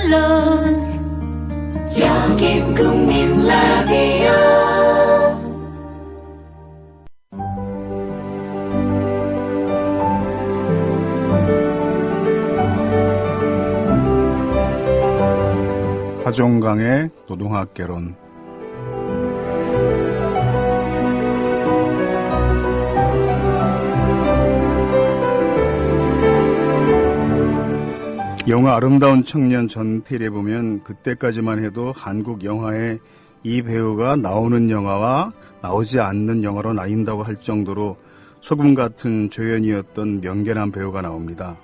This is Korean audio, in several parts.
물론 여긴 국민 라디오. 하종강의 노동학개론. 영화 아름다운 청년 전태일에 보면 그때까지만 해도 한국 영화에 이 배우가 나오는 영화와 나오지 않는 영화로 나뉜다고 할 정도로 소금 같은 조연이었던 명견한 배우가 나옵니다.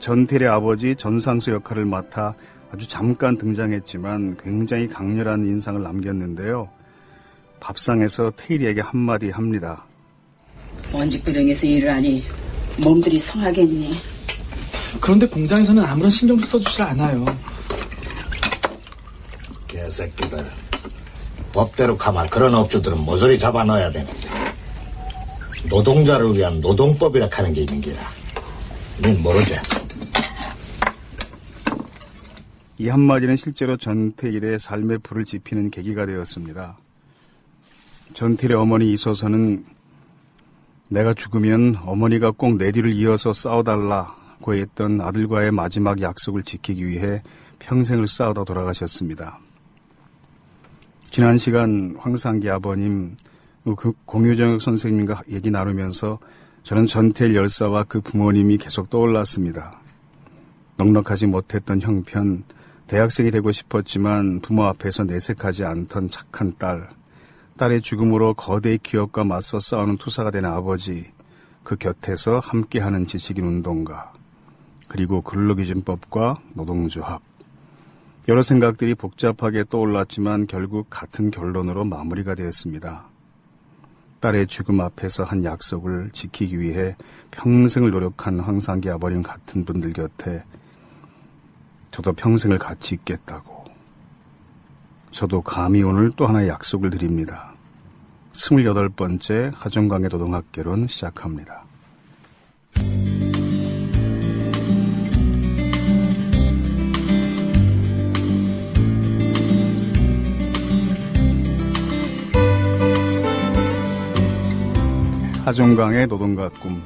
전태일의 아버지 전상수 역할을 맡아 아주 잠깐 등장했지만 굉장히 강렬한 인상을 남겼는데요. 밥상에서 태일이에게 한마디 합니다. 먼지구덩이에서 일을 하니 몸들이 성하겠니? 그런데 공장에서는 아무런 신경도 써주질 않아요. 개새끼들. 법대로 가만 그런 업주들은 모조리 잡아넣어야 되는데 노동자를 위한 노동법이라 하는 게 있는 게라. 닌 모르지? 이 한마디는 실제로 전태일의 삶의 불을 지피는 계기가 되었습니다. 전태일의 어머니 이소선은 내가 죽으면 어머니가 꼭 내 뒤를 이어서 싸워달라고 했던 아들과의 마지막 약속을 지키기 위해 평생을 싸우다 돌아가셨습니다. 지난 시간 황상기 아버님, 공유정혁 선생님과 얘기 나누면서 저는 전태일 열사와 그 부모님이 계속 떠올랐습니다. 넉넉하지 못했던 형편, 대학생이 되고 싶었지만 부모 앞에서 내색하지 않던 착한 딸, 딸의 죽음으로 거대의 기업과 맞서 싸우는 투사가 된 아버지, 그 곁에서 함께하는 지식인 운동가, 그리고 근로기준법과 노동조합. 여러 생각들이 복잡하게 떠올랐지만 결국 같은 결론으로 마무리가 되었습니다. 딸의 죽음 앞에서 한 약속을 지키기 위해 평생을 노력한 황상기 아버님 같은 분들 곁에 저도 평생을 같이 있겠다고. 저도 감히 오늘 또 하나의 약속을 드립니다. 28번째 하종강의 노동학개론 시작합니다. 하종강의 노동가 꿈.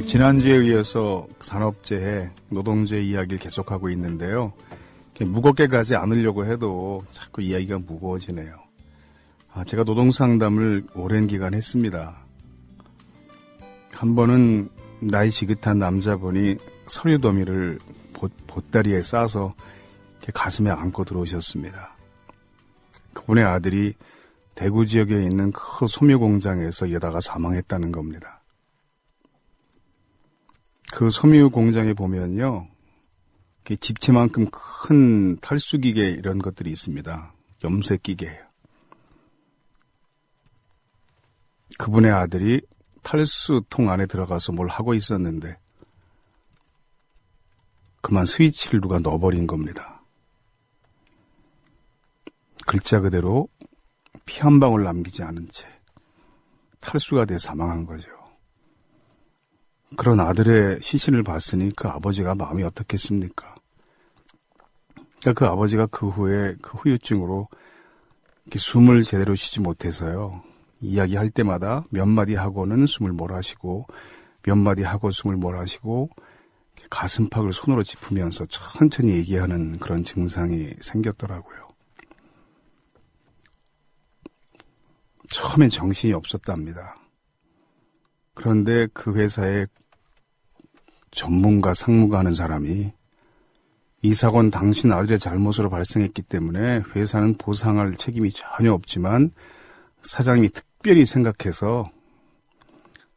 지난주에 이어서 산업재해, 노동재해 이야기를 계속하고 있는데요. 무겁게 가지 않으려고 해도 자꾸 이야기가 무거워지네요. 제가 노동상담을 오랜 기간 했습니다. 한 번은 나이 지긋한 남자분이 서류 더미를 보따리에 싸서 가슴에 안고 들어오셨습니다. 그분의 아들이 대구 지역에 있는 그 소묘 공장에서 일하다가 사망했다는 겁니다. 그 소묘 공장에 보면요, 집채만큼 큰 탈수기계 이런 것들이 있습니다. 염색기계예요. 그분의 아들이 탈수통 안에 들어가서 뭘 하고 있었는데 그만 스위치를 누가 넣어버린 겁니다. 글자 그대로 피 한 방울 남기지 않은 채 탈수가 돼 사망한 거죠. 그런 아들의 시신을 봤으니 그 아버지가 마음이 어떻겠습니까? 그러니까 그 아버지가 그 후에 그 후유증으로 숨을 제대로 쉬지 못해서요. 이야기할 때마다 몇 마디 하고는 숨을 몰아쉬고 몇 마디 하고 숨을 몰아쉬고 가슴팍을 손으로 짚으면서 천천히 얘기하는 그런 증상이 생겼더라고요. 처음엔 정신이 없었답니다. 그런데 그 회사에 전문가, 상무가 하는 사람이 이 사고는 당신 아들의 잘못으로 발생했기 때문에 회사는 보상할 책임이 전혀 없지만 사장님이 특별히 생각해서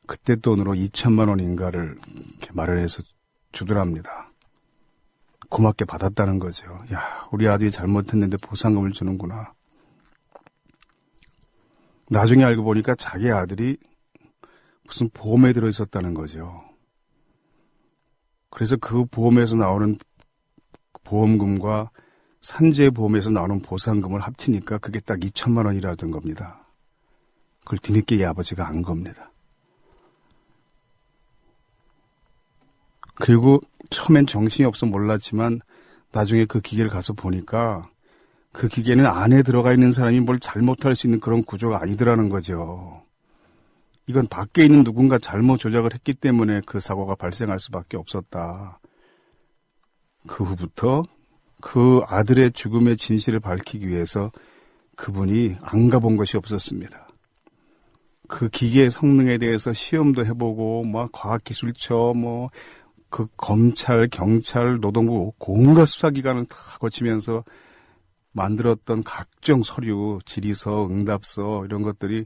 그때 돈으로 2천만 원인가를 이렇게 마련해서 주더랍니다. 고맙게 받았다는 거죠. 야, 우리 아들이 잘못했는데 보상금을 주는구나. 나중에 알고 보니까 자기 아들이 무슨 보험에 들어있었다는 거죠. 그래서 그 보험에서 나오는 보험금과 산재보험에서 나오는 보상금을 합치니까 그게 딱 2천만 원이라던 겁니다. 그걸 뒤늦게 이 아버지가 안 겁니다. 그리고 처음엔 정신이 없어 몰랐지만 나중에 그 기계를 가서 보니까 그 기계는 안에 들어가 있는 사람이 뭘 잘못할 수 있는 그런 구조가 아니더라는 거죠. 이건 밖에 있는 누군가 잘못 조작을 했기 때문에 그 사고가 발생할 수밖에 없었다. 그 후부터 그 아들의 죽음의 진실을 밝히기 위해서 그분이 안 가본 것이 없었습니다. 그 기계의 성능에 대해서 시험도 해보고 막 과학기술처 그 검찰, 경찰, 노동부 온갖 수사기관을 다 거치면서 만들었던 각종 서류, 질의서, 응답서 이런 것들이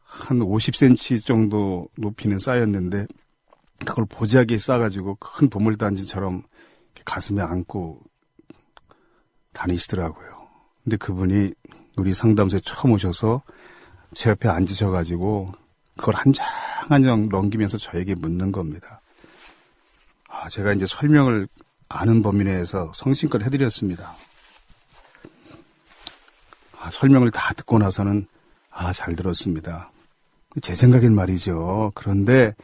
한 50cm 정도 높이는 쌓였는데 그걸 보자기에 싸가지고 큰 보물단지처럼 가슴에 안고 다니시더라고요. 근데 그분이 우리 상담소에 처음 오셔서 제 옆에 앉으셔가지고 그걸 한 장 한 장 넘기면서 저에게 묻는 겁니다. 제가 이제 설명을 아는 범위 내에서 성심껏 해드렸습니다. 설명을 다 듣고 나서는 잘 들었습니다. 제 생각엔 말이죠. 그런데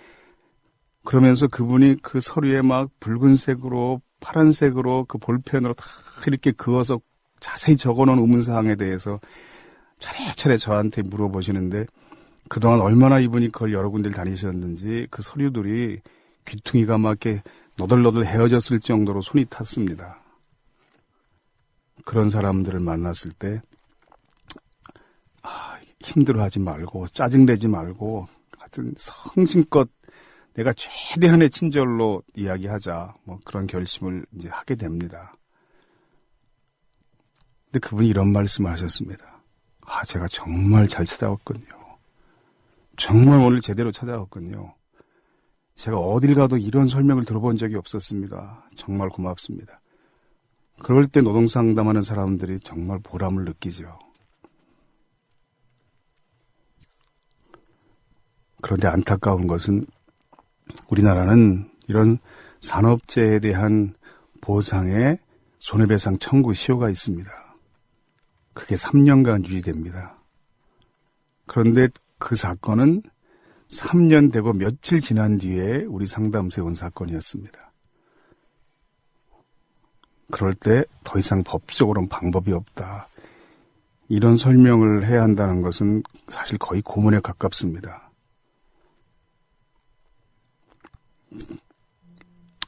그러면서 그분이 그 서류에 막 붉은색으로 파란색으로 그 볼펜으로 다 이렇게 그어서 자세히 적어놓은 의문사항에 대해서 차례차례 저한테 물어보시는데 그동안 얼마나 이분이 그걸 여러 군데를 다니셨는지 그 서류들이 귀퉁이가 막 이렇게 너덜너덜 헤어졌을 정도로 손이 탔습니다. 그런 사람들을 만났을 때 힘들어하지 말고 짜증내지 말고 하여튼 성심껏 내가 최대한의 친절로 이야기하자 그런 결심을 이제 하게 됩니다. 근데 그분이 이런 말씀을 하셨습니다. 제가 정말 잘 찾아왔군요. 정말 오늘 제대로 찾아왔군요. 제가 어딜 가도 이런 설명을 들어본 적이 없었습니다. 정말 고맙습니다. 그럴 때 노동상담하는 사람들이 정말 보람을 느끼죠. 그런데 안타까운 것은 우리나라는 이런 산업재해에 대한 보상에 손해배상 청구 시효가 있습니다. 그게 3년간 유지됩니다. 그런데 그 사건은 3년 되고 며칠 지난 뒤에 우리 상담소에 온 사건이었습니다. 그럴 때 더 이상 법적으로는 방법이 없다. 이런 설명을 해야 한다는 것은 사실 거의 고문에 가깝습니다.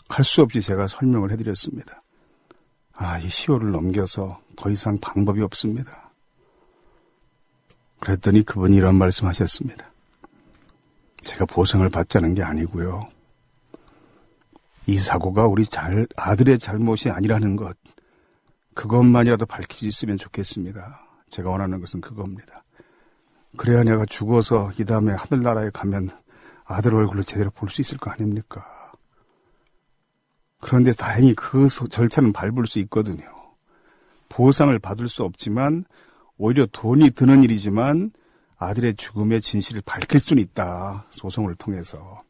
할 수 없이 제가 설명을 해드렸습니다. 이 시효를 넘겨서 더 이상 방법이 없습니다. 그랬더니 그분이 이런 말씀하셨습니다. 제가 보상을 받자는 게 아니고요. 이 사고가 우리 아들의 잘못이 아니라는 것, 그것만이라도 밝힐 수 있으면 좋겠습니다. 제가 원하는 것은 그겁니다. 그래야 내가 죽어서 이 다음에 하늘나라에 가면 아들 얼굴을 제대로 볼 수 있을 거 아닙니까? 그런데 다행히 그 절차는 밟을 수 있거든요. 보상을 받을 수 없지만 오히려 돈이 드는 일이지만 아들의 죽음의 진실을 밝힐 수는 있다. 소송을 통해서.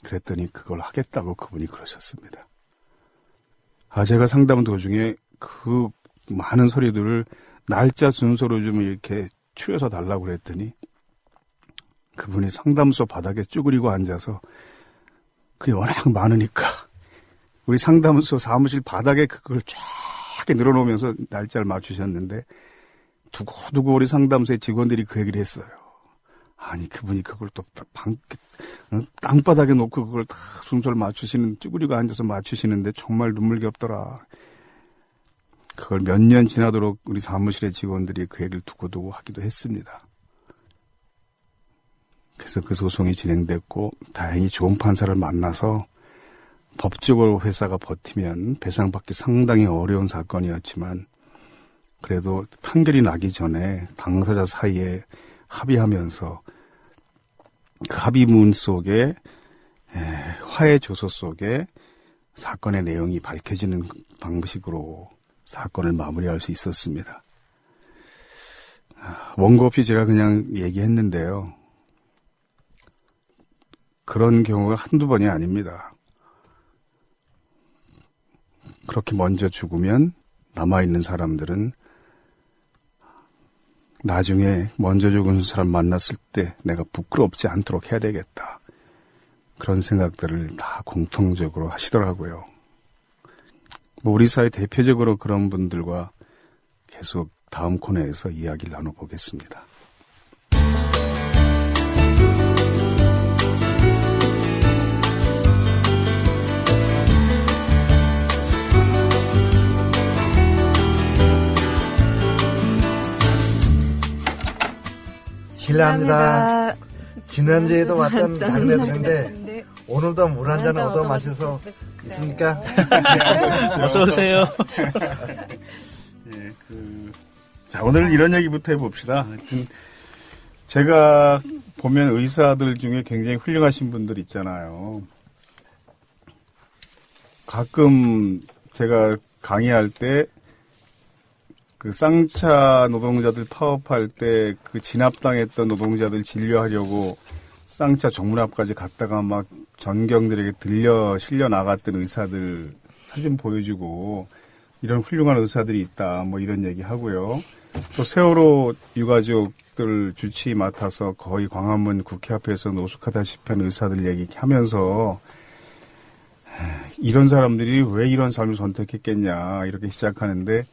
그랬더니 그걸 하겠다고 그분이 그러셨습니다. 제가 상담 도중에 그 많은 서류들을 날짜 순서로 좀 이렇게 추려서 달라고 그랬더니 그분이 상담소 바닥에 쭈그리고 앉아서 그게 워낙 많으니까 우리 상담소 사무실 바닥에 그걸 쫙 늘어놓으면서 날짜를 맞추셨는데 두고두고 우리 상담소의 직원들이 그 얘기를 했어요. 그분이 그걸 또 땅바닥에 놓고 그걸 다 순서를 맞추시는, 쭈그리고 앉아서 맞추시는데 정말 눈물겹더라. 그걸 몇 년 지나도록 우리 사무실의 직원들이 그 얘기를 두고두고 하기도 했습니다. 그래서 그 소송이 진행됐고 다행히 좋은 판사를 만나서 법적으로 회사가 버티면 배상받기 상당히 어려운 사건이었지만 그래도 판결이 나기 전에 당사자 사이에 합의하면서 그 합의문 속에 화해 조서 속에 사건의 내용이 밝혀지는 방식으로 사건을 마무리할 수 있었습니다. 원고 없이 제가 그냥 얘기했는데요. 그런 경우가 한두 번이 아닙니다. 그렇게 먼저 죽으면 남아있는 사람들은 나중에 먼저 죽은 사람 만났을 때 내가 부끄럽지 않도록 해야 되겠다. 그런 생각들을 다 공통적으로 하시더라고요. 뭐 우리 사회 대표적으로 그런 분들과 계속 다음 코너에서 이야기를 나눠보겠습니다. 실례합니다. 지난주에도 왔던 막내들인데 오늘도 물 한 잔 얻어 마셔서 있습니까? 어서 오세요. 예, 자, 오늘 이런 얘기부터 해봅시다. 하여튼 제가 보면 의사들 중에 굉장히 훌륭하신 분들 있잖아요. 가끔 제가 강의할 때 그 쌍차 노동자들 파업할 때 그 진압당했던 노동자들 진료하려고 쌍차 정문 앞까지 갔다가 막 전경들에게 실려 나갔던 의사들 사진 보여주고 이런 훌륭한 의사들이 있다 뭐 이런 얘기 하고요. 또 세월호 유가족들 주치 맡아서 거의 광화문 국회 앞에서 노숙하다시피 한 의사들 얘기하면서 이런 사람들이 왜 이런 삶을 선택했겠냐 이렇게 시작하는데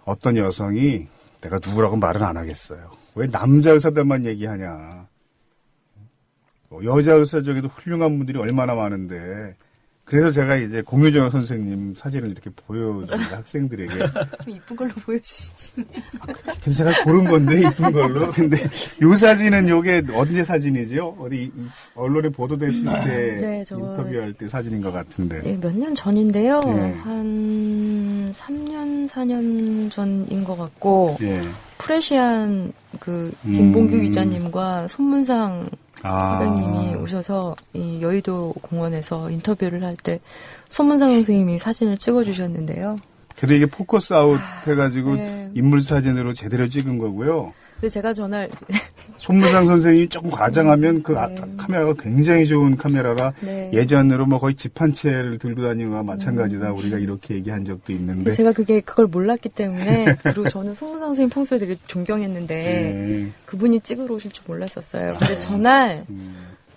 어떤 여성이 내가 누구라고 말은 안 하겠어요. 왜 남자 의사들만 얘기하냐. 여자 의사 중에도 훌륭한 분들이 얼마나 많은데 그래서 제가 이제 공유정 선생님 사진을 이렇게 보여줍니다. 학생들에게. 좀 이쁜 걸로 보여주시지. 그래서 제가 고른 건데 이쁜 걸로. 근데 요 사진은 요게 언제 사진이죠? 어디 언론에 보도됐을 때 네, 인터뷰할 때 사진인 것 같은데. 네, 몇 년 전인데요. 네. 한 3년, 4년 전인 것 같고 예. 프레시안 김봉규 기자님과 손문상 회장님이 오셔서 이 여의도 공원에서 인터뷰를 할 때 손문상 선생님이 사진을 찍어주셨는데요. 그래도 이게 포커스 아웃 해가지고 네. 인물 사진으로 제대로 찍은 거고요. 근데 제가 전날 손문상 선생님이 조금 과장하면 그 네. 카메라가 굉장히 좋은 카메라라 네. 예전으로 뭐 거의 집 한 채를 들고 다니는 거와 마찬가지다 우리가 이렇게 얘기한 적도 있는데 제가 그걸 몰랐기 때문에 그리고 저는 손문상 선생님 평소에 되게 존경했는데 네. 그분이 찍으러 오실 줄 몰랐었어요. 근데 전날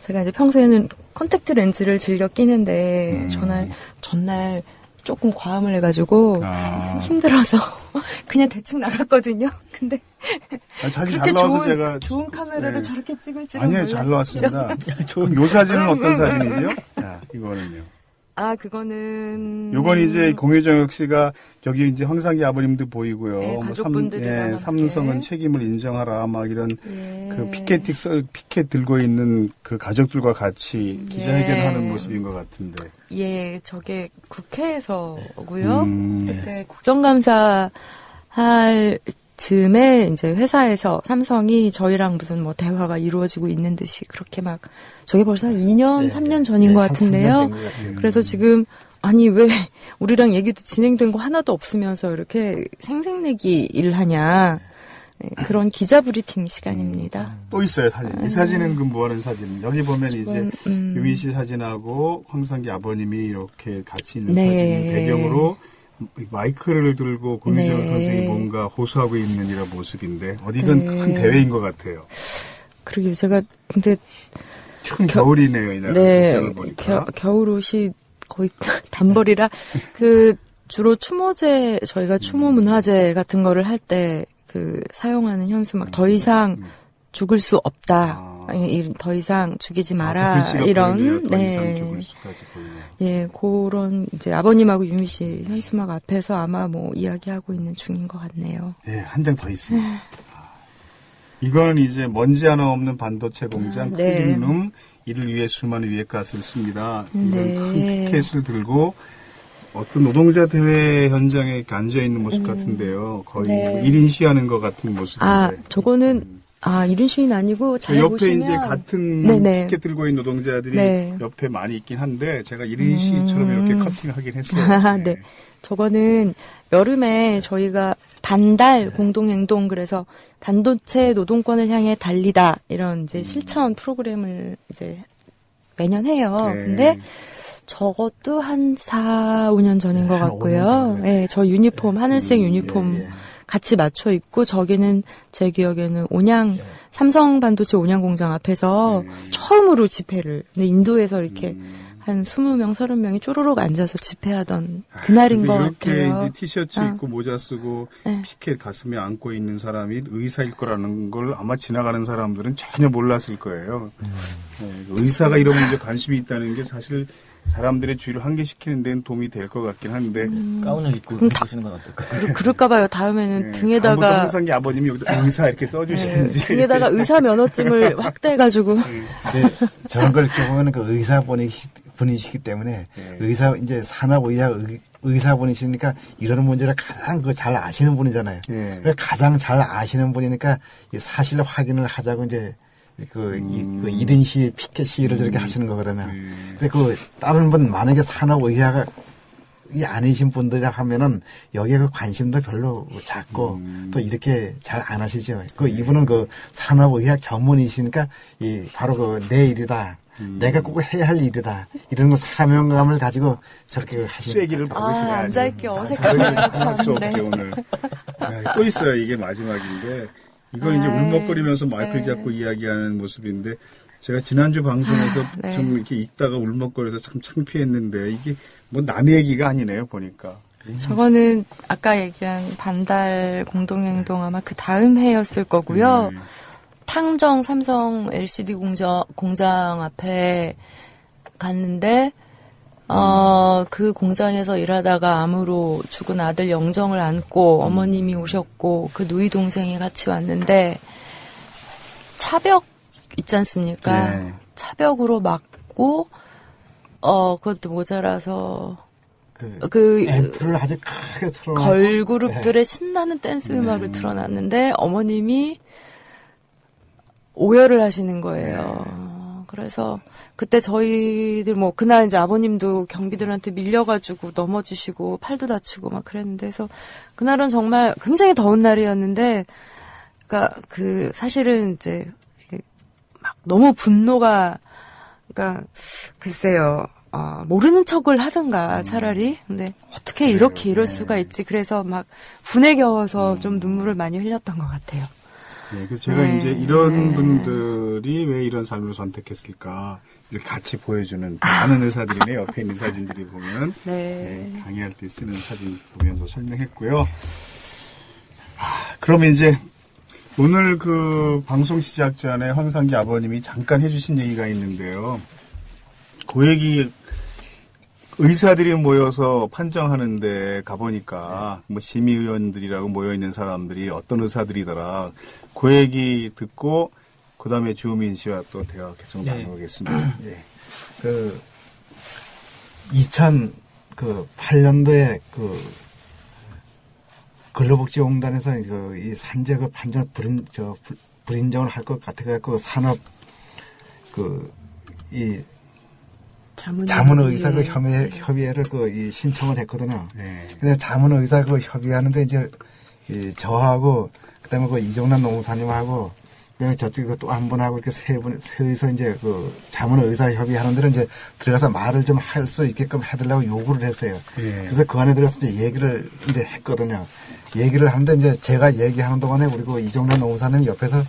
제가 이제 평소에는 컨택트 렌즈를 즐겨 끼는데 전날 조금 과음을 해가지고 힘들어서 그냥 대충 나갔거든요. 근데 사진 그렇게 잘 나와서 제가 좋은 카메라로 네. 저렇게 찍을 줄은 아니에요, 몰랐죠. 잘 나왔습니다. 요 사진은 어떤 사진이죠? 자, 이거는요. 그거는 요건 이제 공유정혁 씨가 저기 이제 황상기 아버님도 보이고요. 네, 가족분들이랑 함께. 삼성은 책임을 인정하라 막 이런 예. 그 피켓 들고 있는 그 가족들과 같이 기자회견하는 모습인 것 같은데. 예, 저게 국회에서고요. 그때 국정감사 할 즈음에 이제 회사에서 삼성이 저희랑 무슨 뭐 대화가 이루어지고 있는 듯이 그렇게 막 저게 벌써 2년, 3년 전인 것 같은데요. 그래서 지금 아니 왜 우리랑 얘기도 진행된 거 하나도 없으면서 이렇게 생색내기 일하냐. 네, 그런 기자 브리핑 시간입니다. 또 있어요, 사진. 이 사진은 그 뭐하는 사진? 여기 보면 이제 유민 씨 사진하고 황상기 아버님이 이렇게 같이 있는 사진 배경으로 마이크를 들고 공유정 선생이 뭔가 호소하고 있는 이런 모습인데 어디건 큰 대회인 것 같아요. 그러게요. 제가 근데 큰 겨울이네요, 이 나라 극장을 보니까. 겨울 옷이 거의 단벌이라 주로 추모제 저희가 추모 문화제 같은 거를 할 때 사용하는 현수 막 더 이상 죽을 수 없다. 더 이상 죽이지 마라. 이런 더 이상 죽을 수까지 보이네요. 예, 그런 이제 아버님하고 유미 씨 현수막 앞에서 아마 뭐 이야기하고 있는 중인 것 같네요. 예, 한 장 더 있습니다. 이거는 이제 먼지 하나 없는 반도체 공장 클린룸 이를 위해 수많은 위액가스를 씁니다. 이건 큰 피켓을 들고 어떤 노동자 대회 현장에 앉아 있는 모습 같은데요. 거의 1인 시위하는 것 같은 모습인데. 저거는 1인 시위는 아니고 잘 옆에 보시면 이제 같은 피켓 들고 있는 노동자들이 옆에 많이 있긴 한데 제가 1인 시위처럼 이렇게 커팅하긴 했어요. 네. 저거는 여름에 저희가 반달 공동행동 그래서 반도체 노동권을 향해 달리다 이런 이제 실천 프로그램을 이제 매년 해요. 근데 저것도 한 4, 5년 전인 것 같고요. 네, 저 유니폼, 하늘색 유니폼 같이 맞춰 입고 저기는 제 기억에는 삼성 반도체 온양 공장 앞에서 처음으로 집회를 인도에서 이렇게 한 20명, 30명이 쪼르륵 앉아서 집회하던 그날인 것 같아요. 이렇게 이제 티셔츠 입고 모자 쓰고 피켓 가슴에 안고 있는 사람이 의사일 거라는 걸 아마 지나가는 사람들은 전혀 몰랐을 거예요. 의사가 이런 문제에 관심이 있다는 게 사실 사람들의 주의를 환기시키는 데는 도움이 될 것 같긴 한데 가운을 입고 해주시는 건 어떨까요? 그럴까봐요. 다음에는 등에다가 항상 아버님이 여기다 의사 이렇게 써주시든지 등에다가 의사 면허증을 확대해가지고 저런 걸 이렇게 보면 그 의사분이시기 때문에 이제 의사분이시니까 이런 문제를 가장 잘 아시는 분이잖아요. 그래서 가장 잘 아시는 분이니까 사실 확인을 하자고 이제 그 1인 시위, 피켓 시위를 저렇게 하시는 거거든요. 근데 다른 분, 만약에 산업의학이 아니신 분들이라 하면은 여기에 그 관심도 별로 작고 또 이렇게 잘 안 하시죠. 이분은 산업의학 전문이시니까 바로 내 일이다. 내가 꼭 해야 할 일이다. 이런 거 사명감을 가지고 저렇게 하시는. 쐐기를 박으시네. 앉아있기 어색하네요. 할수 없게 오늘. 또 있어요. 이게 마지막인데. 이건 이제 울먹거리면서 마이크를 잡고 이야기하는 모습인데 제가 지난주 방송에서 좀 이렇게 읽다가 울먹거려서 참 창피했는데 이게 뭐 남의 얘기가 아니네요 보니까. 저거는 아까 얘기한 반달 공동행동 아마 그 다음 해였을 거고요. 탕정 삼성 LCD 공장 앞에 갔는데 그 공장에서 일하다가 암으로 죽은 아들 영정을 안고 어머님이 오셨고 그 누이 동생이 같이 왔는데 차벽 있지 않습니까? 차벽으로 막고 그것도 모자라서 앰프를 아주 크게 틀어놓고 걸그룹들의 신나는 댄스 음악을 틀어놨는데 어머님이 오열을 하시는 거예요. 그래서 그때 저희들 그날 이제 아버님도 경비들한테 밀려가지고 넘어지시고 팔도 다치고 막 그랬는데 그래서 그날은 정말 굉장히 더운 날이었는데 그러니까 사실은 이제 막 너무 분노가 그러니까 글쎄요. 모르는 척을 하든가 차라리 근데 어떻게 이렇게 이럴 수가 있지 그래서 막 분에 겨워서 좀 눈물을 많이 흘렸던 것 같아요. 그래서 제가 이제 이런 분들이 왜 이런 삶을 선택했을까 이렇게 같이 보여주는 많은 의사들이네. 옆에 있는 사진들이 보면 강의할 때 쓰는 사진 보면서 설명했고요. 그러면 이제 오늘 방송 시작 전에 황상기 아버님이 잠깐 해주신 얘기가 있는데요. 그 얘기 의사들이 모여서 판정하는데 가보니까 심의위원들이라고 모여있는 사람들이 어떤 의사들이더라. 그 얘기 듣고 그 다음에 주호민 씨와 또 대화 계속 나누겠습니다. 2008년도에 근로복지공단에서 이 산재 판정을 불인정을 할 것 같아갖고 산업 자문의사 협의회를 신청을 했거든요. 근데 자문의사 협의하는데 이제 저하고 그다음에 이종란 농사님하고 그다음에 저쪽에 또 한 분하고 이렇게 세이서 이제 자문의사 협의하는 데는 이제 들어가서 말을 좀 할 수 있게끔 해달라고 요구를 했어요. 그래서 그 안에 들어가서 이제 얘기를 이제 했거든요. 얘기를 하는데 이제 제가 얘기하는 동안에 우리 이종란 농사님 옆에서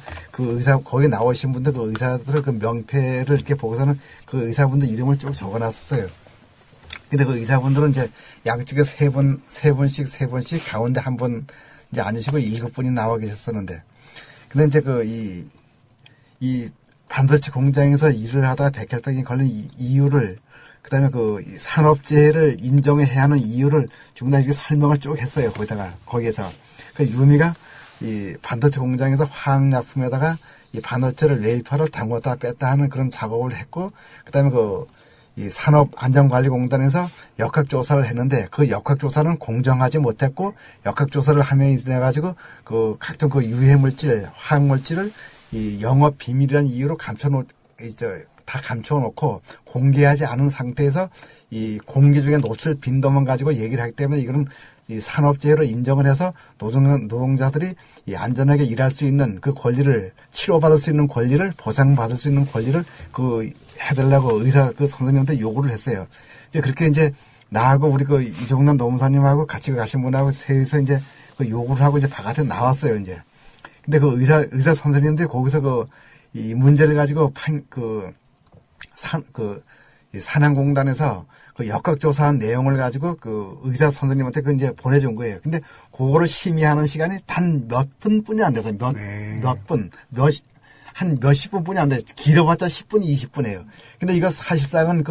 거기 나오신 분들 의사들의 명패를 이렇게 보고서는 의사분들 이름을 쭉 적어놨었어요. 근데 의사분들은 이제 양쪽에 세 분씩 가운데 한 분 이제 앉으시고 7분이 나와 계셨었는데 근데 이제 이 반도체 공장에서 일을 하다가 백혈병이 걸린 이유를 그다음에 산업재해를 인정해야 하는 이유를 전부 다 이렇게 설명을 쭉 했어요. 거기에서 유미가 이 반도체 공장에서 화학약품에다가 이 반도체를 웨이퍼를 담궜다 뺐다 하는 그런 작업을 했고 그다음에 이 산업안전관리공단에서 역학조사를 했는데 그 역학조사는 공정하지 못했고 역학조사를 하면 인해 가지고 각종 유해물질, 화학물질을 이 영업 비밀이라는 이유로 다 감춰놓고 공개하지 않은 상태에서 이 공기 중에 노출 빈도만 가지고 얘기를 하기 때문에 이거는 이 산업재해로 인정을 해서 노동자들이 이 안전하게 일할 수 있는 그 권리를 치료받을 수 있는 권리를 보상받을 수 있는 권리를 해달라고 의사 선생님한테 요구를 했어요. 이제 그렇게 이제 나하고 우리 이종란 노무사님하고 같이 가신 분하고 셋이서 이제 그 요구를 하고 이제 바깥에 나왔어요, 이제. 근데 그 의사 선생님들이 거기서 이 문제를 가지고 이 산안공단에서 그 역학조사한 내용을 가지고 그 의사 선생님한테 그 이제 보내준 거예요. 근데 그거를 심의하는 시간이 단 몇 분뿐이 안 돼서 한 몇십 분뿐이 안 돼요. 길어봤자 10분, 20분이에요. 근데 이거 사실상은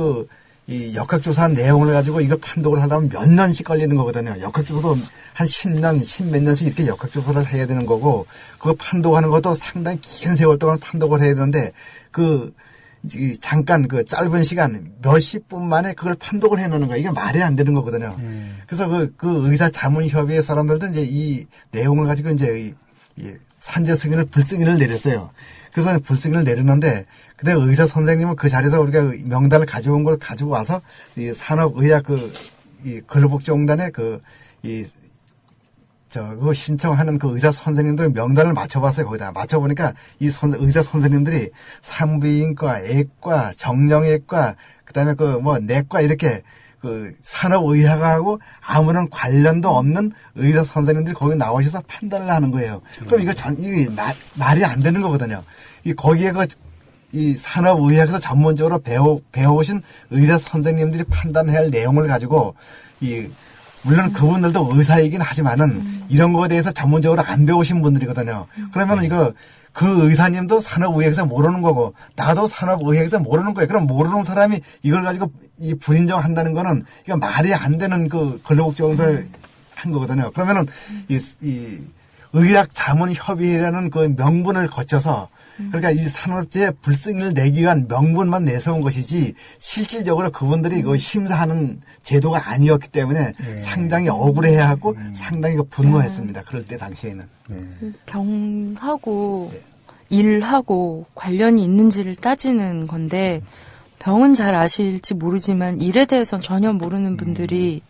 이 역학조사한 내용을 가지고 이걸 판독을 하려면 몇 년씩 걸리는 거거든요. 역학조사도 한 10년, 10몇 년씩 이렇게 역학조사를 해야 되는 거고, 그거 판독하는 것도 상당히 긴 세월 동안 판독을 해야 되는데, 잠깐 짧은 시간 몇십 분 만에 그걸 판독을 해놓는 거예요. 이게 말이 안 되는 거거든요. 그래서 그 의사 자문협의회 사람들도 이제 이 내용을 가지고 이제 이 산재 승인을 불승인을 내렸어요. 그래서 불승인을 내렸는데, 근데 의사 선생님은 그 자리에서 우리가 명단을 가져온 걸 가지고 와서 이 산업의학 이 근로복지공단에 그거 신청하는 그 의사 선생님들 명단을 맞춰봤어요. 거기다 맞춰보니까 이 의사 선생님들이 산부인과, 애과, 정형외과, 그다음에 내과 이렇게 산업의학하고 아무런 관련도 없는 의사 선생님들이 거기 나오셔서 판단을 하는 거예요. 그럼 이게 말이 안 되는 거거든요. 거기에 이 산업의학에서 전문적으로 배워오신 의사 선생님들이 판단해야 할 내용을 가지고 물론 그분들도 의사이긴 하지만은 이런 거에 대해서 전문적으로 안 배우신 분들이거든요. 그러면 그 의사님도 산업의학에서 모르는 거고 나도 산업의학에서 모르는 거예요. 그럼 모르는 사람이 이걸 가지고 불인정 한다는 거는 이거 말이 안 되는 근로복지공단을 한 거거든요. 그러면은 이 의학 자문협의회라는 그 명분을 거쳐서 그러니까 이 산업재해 불승인을 내기 위한 명분만 내세운 것이지 실질적으로 그분들이 심사하는 제도가 아니었기 때문에 상당히 억울해하고 상당히 분노했습니다. 그럴 때 당시에는. 병하고 일하고 관련이 있는지를 따지는 건데 병은 잘 아실지 모르지만 일에 대해서는 전혀 모르는 분들이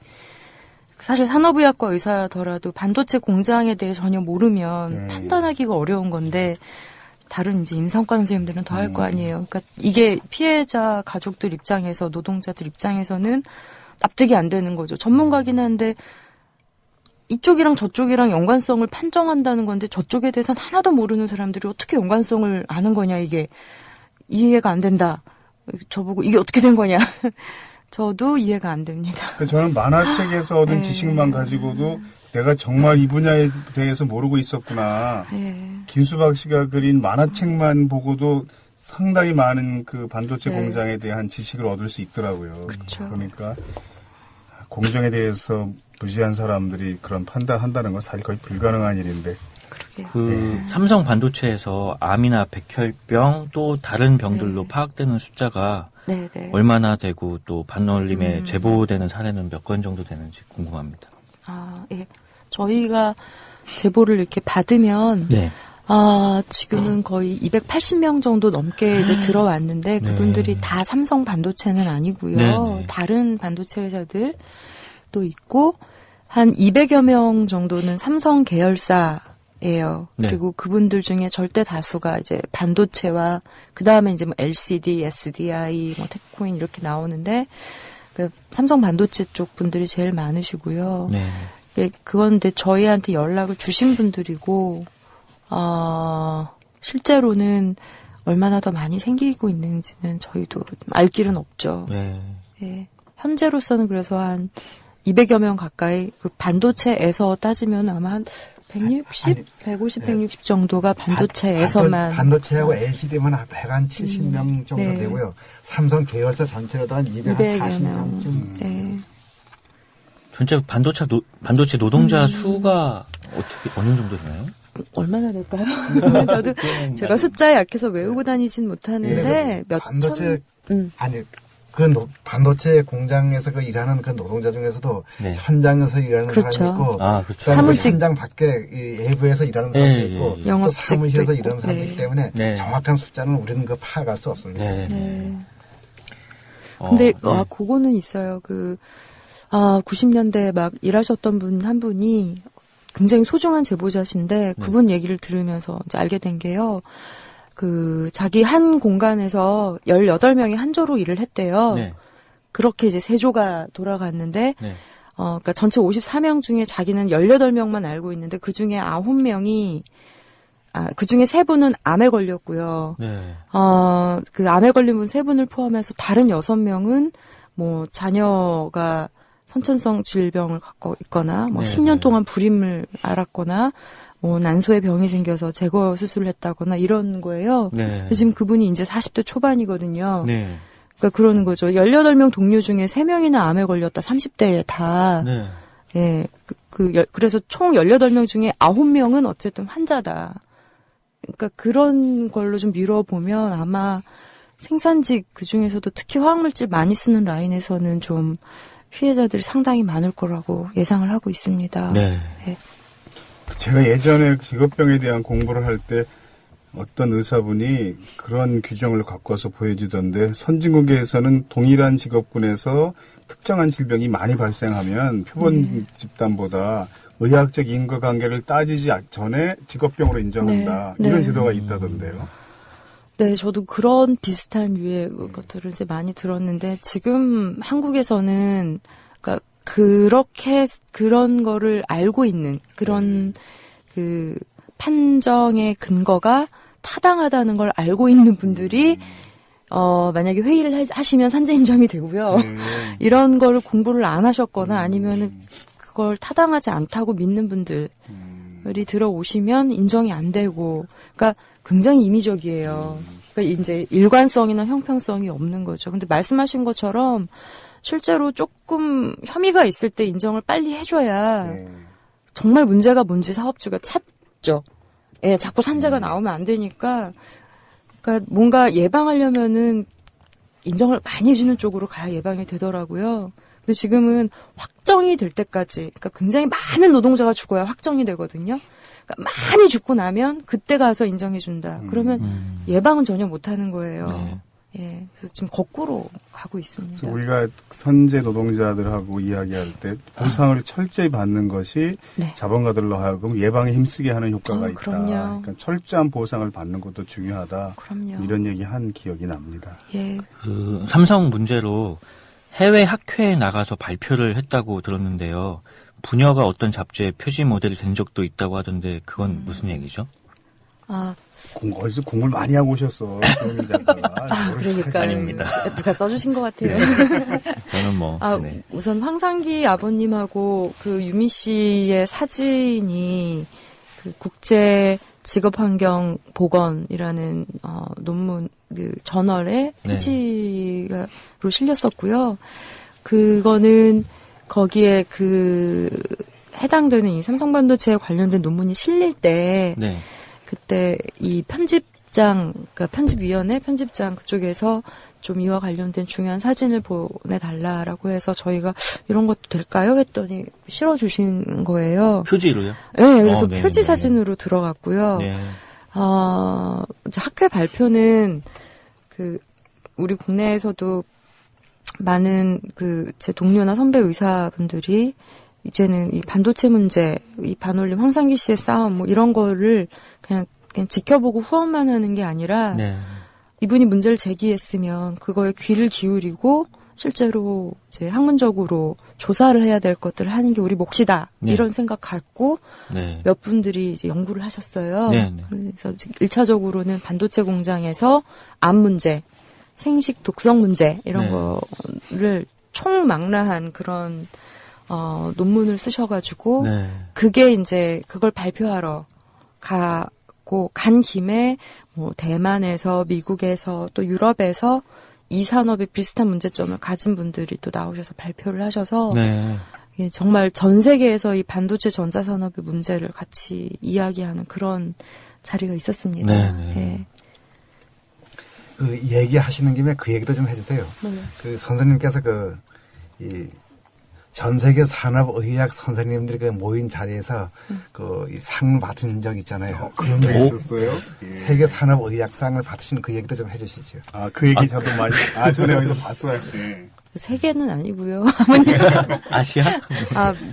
사실 산업의학과 의사더라도 반도체 공장에 대해 전혀 모르면 판단하기가 어려운 건데 다른 이제 임상과 선생님들은 더 할 거 아니에요. 그러니까 이게 피해자 가족들 입장에서 노동자들 입장에서는 납득이 안 되는 거죠. 전문가긴 한데 이쪽이랑 저쪽이랑 연관성을 판정한다는 건데 저쪽에 대해서는 하나도 모르는 사람들이 어떻게 연관성을 아는 거냐 이게 이해가 안 된다. 저보고 이게 어떻게 된 거냐. 저도 이해가 안 됩니다. 저는 만화책에서 얻은 지식만 가지고도 내가 정말 이 분야에 대해서 모르고 있었구나. 김수박 씨가 그린 만화책만 보고도 상당히 많은 그 반도체 공장에 대한 지식을 얻을 수 있더라고요. 그쵸. 그러니까 공정에 대해서 무지한 사람들이 그런 판단한다는 건 사실 거의 불가능한 일인데. 삼성 반도체에서 암이나 백혈병 또 다른 병들로 파악되는 숫자가 얼마나 되고 또 반올림에 제보되는 사례는 몇 건 정도 되는지 궁금합니다. 저희가 제보를 이렇게 받으면 지금은 거의 280명 정도 넘게 이제 들어왔는데 그분들이 다 삼성 반도체는 아니고요. 다른 반도체 회사들도 있고 한 200여 명 정도는 삼성 계열사예요. 그리고 그분들 중에 절대 다수가 이제 반도체와 그 다음에 이제 LCD, SDI, 테크코인 이렇게 나오는데 그 삼성 반도체 쪽 분들이 제일 많으시고요. 그건 근데 저희한테 연락을 주신 분들이고, 실제로는 얼마나 더 많이 생기고 있는지는 저희도 알 길은 없죠. 현재로서는 그래서 한 200여 명 가까이 그 반도체에서 따지면 아마 한 160, 150, 160 정도가 반도체에서만. 반도체하고 LCD만 한 170명 정도 되고요. 삼성 계열사 전체로도 한 240명쯤. 전체 반도체 노동자 수가 어느 정도 되나요? 얼마나 될까요? 저도 제가 숫자에 약해서 외우고 다니진 못하는데 몇 반도체 반도체 공장에서 일하는 그 노동자 중에서도 현장에서 일하는 사람이 있고, 사무직 현장 밖에 외부에서 일하는 사람도 있고, 또 사무실에서 일하는 사람도 있기 때문에 정확한 숫자는 우리는 파악할 수 없습니다. 근데 그거는 있어요. 90년대 막 일하셨던 분 한 분이 굉장히 소중한 제보자신데 그분 얘기를 들으면서 이제 알게 된 게요. 자기 한 공간에서 18명이 한 조로 일을 했대요. 그렇게 이제 3조가 돌아갔는데 그러니까 전체 54명 중에 자기는 18명만 알고 있는데 그 중에 9명이 그 중에 3분은 암에 걸렸고요. 네. 그 암에 걸린 분 3분을 포함해서 다른 6명은 뭐 자녀가 선천성 질병을 갖고 있거나 뭐 10년 동안 불임을 앓았거나 뭐 난소에 병이 생겨서 제거 수술을 했다거나 이런 거예요. 네. 지금 그분이 이제 40대 초반이거든요. 네. 그러니까 그러는 거죠. 18명 동료 중에 3명이나 암에 걸렸다. 30대에 다. 네. 예. 그래서 총 18명 중에 9명은 어쨌든 환자다. 그러니까 그런 걸로 좀 미뤄보면 아마 생산직 그중에서도 특히 화학물질 많이 쓰는 라인에서는 좀 피해자들이 상당히 많을 거라고 예상을 하고 있습니다. 네. 예. 제가 예전에 직업병에 대한 공부를 할 때 어떤 의사분이 그런 규정을 갖고 와서 보여주던데 선진국에서는 동일한 직업군에서 특정한 질병이 많이 발생하면 표본 집단보다 의학적 인과관계를 따지지 전에 직업병으로 인정한다. 네. 이런 네. 제도가 있다던데요. 네, 저도 그런 비슷한 류의 것들을 이제 많이 들었는데 지금 한국에서는 그러니까 그렇게 그런 거를 알고 있는 그런 그 판정의 근거가 타당하다는 걸 알고 있는 분들이 만약에 회의를 하시면 산재 인정이 되고요. 이런 거를 공부를 안 하셨거나 아니면은 그걸 타당하지 않다고 믿는 분들이 들어오시면 인정이 안 되고, 그러니까 굉장히 임의적이에요. 그러니까 이제 일관성이나 형평성이 없는 거죠. 근데 말씀하신 것처럼 실제로 조금 혐의가 있을 때 인정을 빨리 해줘야 정말 문제가 뭔지 사업주가 찾죠. 예, 자꾸 산재가 나오면 안 되니까, 그러니까 뭔가 예방하려면은 인정을 많이 해주는 쪽으로 가야 예방이 되더라고요. 근데 지금은 확정이 될 때까지, 그러니까 굉장히 많은 노동자가 죽어야 확정이 되거든요. 그러니까 많이 죽고 나면 그때 가서 인정해준다. 그러면 예방은 전혀 못하는 거예요. 네. 예, 그래서 지금 거꾸로 가고 있습니다. 그래서 우리가 선제 노동자들하고 이야기할 때 보상을 철저히 받는 것이 네. 자본가들로 하여금 예방에 힘쓰게 하는 효과가 있다. 그럼요. 그러니까 철저한 보상을 받는 것도 중요하다. 그럼요. 이런 얘기 한 기억이 납니다. 예. 그 삼성 문제로 해외 학회에 나가서 발표를 했다고 들었는데요. 부녀가 어떤 잡지에 표지 모델이 된 적도 있다고 하던데 그건 무슨 얘기죠? 어디서 공부를 많이 하고 오셨어. 조영민 작가가. 그러니까 아닙니다. 누가 써주신 것 같아요. 저는 뭐 네. 우선 황상기 아버님하고 그 유미 씨의 사진이 그 국제 직업환경 보건이라는 논문 그 저널에 표지로 실렸었고요. 그거는 거기에 그 해당되는 이 삼성반도체에 관련된 논문이 실릴 때 그때 이 편집장, 그러니까 편집위원회 편집장 그쪽에서 좀 이와 관련된 중요한 사진을 보내달라라고 해서 저희가 이런 것도 될까요? 했더니 실어주신 거예요. 표지로요? 네, 그래서 표지 사진으로 들어갔고요. 네. 이제 학회 발표는 그 우리 국내에서도 많은 그 제 동료나 선배 의사분들이 이제는 이 반도체 문제, 이 반올림 황상기 씨의 싸움 뭐 이런 거를 그냥 지켜보고 후원만 하는 게 아니라 이분이 문제를 제기했으면 그거에 귀를 기울이고 실제로 이제 학문적으로 조사를 해야 될 것들을 하는 게 우리 몫이다. 이런 생각 갖고 몇 분들이 이제 연구를 하셨어요. 그래서 1차적으로는 반도체 공장에서 암 문제, 생식 독성 문제 이런 거를 총망라한 그런 논문을 쓰셔가지고 그게 이제 그걸 발표하러 간 김에 뭐 대만에서 미국에서 또 유럽에서 이 산업에 비슷한 문제점을 가진 분들이 또 나오셔서 발표를 하셔서 정말 전 세계에서 이 반도체 전자산업의 문제를 같이 이야기하는 그런 자리가 있었습니다. 그 얘기하시는 김에 그 얘기도 좀 해주세요. 그 선생님께서 전 세계 산업의학 선생님들이 그 모인 자리에서 그 상 받은 적 있잖아요. 그런 게 있었어요? 세계 산업의학상을 받으신 그 얘기도 좀 해주시죠. 그 얘기 저도 많이, 전에 여기서 봤어요. 세계는 아니고요. 아시아?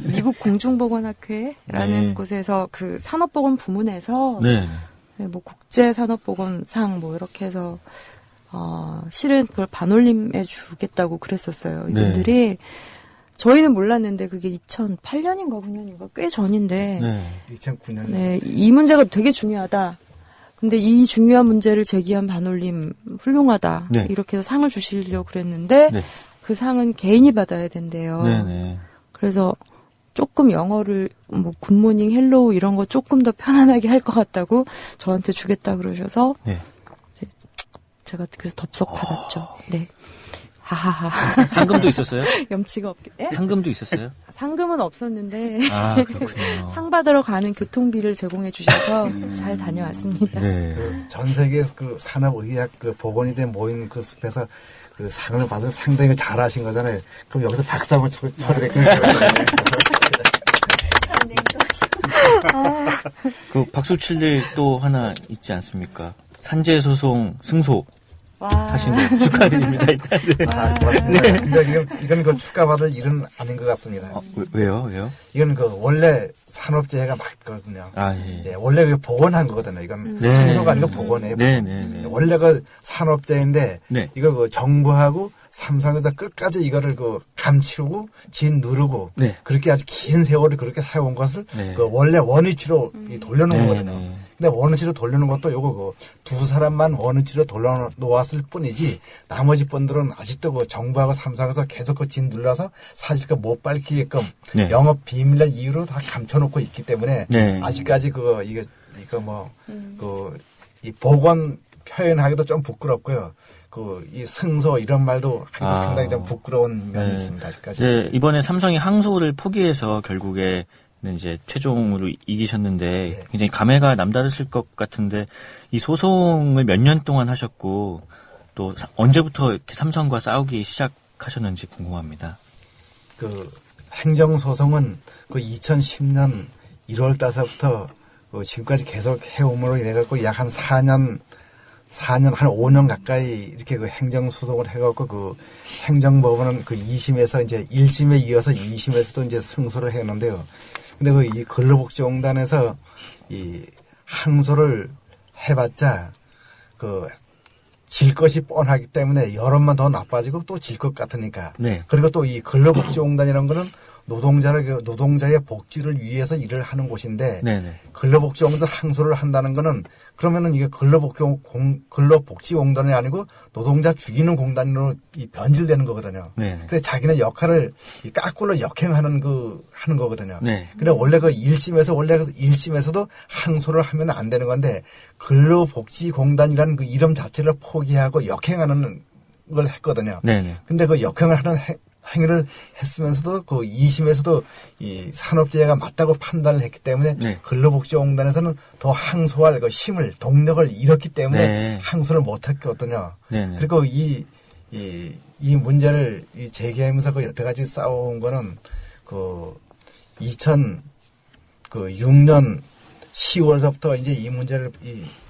미국 공중보건학회라는 곳에서 그 산업보건 부문에서 뭐 국제산업보건상 뭐 이렇게 해서 실은 그걸 반올림해 주겠다고 그랬었어요. 이분들이. 저희는 몰랐는데 그게 2008년인가 9년인가 꽤 전인데 2009년. 네, 이 문제가 되게 중요하다. 근데 이 중요한 문제를 제기한 반올림 훌륭하다. 네. 이렇게 해서 상을 주시려고 그랬는데 네. 그 상은 개인이 받아야 된대요. 네네. 그래서 조금 영어를 뭐 굿모닝 헬로우 이런 거 조금 더 편안하게 할 것 같다고 저한테 주겠다 그러셔서 네. 제가 그래서 덥석 받았죠. 네. 하하하. 상금도 있었어요? 염치가 없게. 예? 상금도 있었어요? 상금은 없었는데 아, 그렇군요. 상 받으러 가는 교통비를 제공해 주셔서 잘 다녀왔습니다. 네. 전 세계에서 그 산업의학 그 복원이된 모인 그 숲에서 그 상을 받아서 상당히 잘하신 거잖아요. 그럼 여기서 박수 한번 쳐드릴게요. 그 박수 칠 일 또 하나 있지 않습니까? 산재 소송 승소. 와. 하신 거 축하드립니다. 일단. 네. 아, 고맙습니다. 근데 이건 그 축하받을 일은 아닌 것 같습니다. 왜요? 이건 그 원래 산업재해가 맞거든요. 아, 예. 예, 원래 그 복원한 거거든요. 이건 승소가 아니고 복원이에요. 네. 원래 그 산업재해인데 네. 이걸 그 정부하고 삼성에서 끝까지 이거를 그 감추고 진 누르고 네. 그렇게 아주 긴 세월을 그렇게 해온 것을 네. 그 원래 원위치로 돌려놓은 네, 거거든요. 네. 근데 원위치로 돌려놓은 것도 요거 그 두 사람만 원위치로 돌려놓았을 뿐이지 나머지 분들은 아직도 그 정부하고 삼성에서 계속 그 진 눌러서 사실 그 못 밝히게끔 네. 영업 비밀의 이유로 다 감춰놓고 있기 때문에 네. 아직까지 이거 뭐 이 복원 표현하기도 좀 부끄럽고요. 이 승소 이런 말도 하기도 상당히 좀 부끄러운 면이 있습니다. 아직까지. 네, 이번에 삼성이 항소를 포기해서 결국에는 이제 최종으로 이기셨는데 굉장히 감회가 남다르실 것 같은데 이 소송을 몇 년 동안 하셨고 또 언제부터 이렇게 삼성과 싸우기 시작하셨는지 궁금합니다. 그 행정소송은 그 2010년 1월 달서부터 지금까지 계속 해옴으로 인해 갖고 약 한 4년 한 5년 가까이 이렇게 그 행정소송을 해갖고 그 행정법원은 그 2심에서 이제 1심에 이어서 2심에서도 이제 승소를 했는데요. 근데 이 근로복지공단에서 이 항소를 해봤자 질 것이 뻔하기 때문에 여론만 더 나빠지고 또 질 것 같으니까. 네. 그리고 또 이 근로복지공단이라는 거는 노동자의 복지를 위해서 일을 하는 곳인데 네네. 근로복지공단 항소를 한다는 거는 그러면은 이게 근로복지공단이 아니고 노동자 죽이는 공단으로 변질되는 거거든요. 네네. 그래서 자기네 역할을 까꿀로 역행하는 하는 거거든요. 네. 근데 원래 그 1심에서도 항소를 하면 안 되는 건데 근로복지공단이라는 그 이름 자체를 포기하고 역행하는 걸 했거든요. 네네. 근데 그 역행을 하는 행위를 했으면서도 그 2심에서도 이 산업재해가 맞다고 판단을 했기 때문에 네. 근로복지공단에서는 더 항소할 그 힘을 동력을 잃었기 때문에 네. 항소를 못했거든요. 네네. 그리고 이 문제를 제기하면서 그 여태까지 싸워온 거는 2006년 10월서부터 이제 이 문제를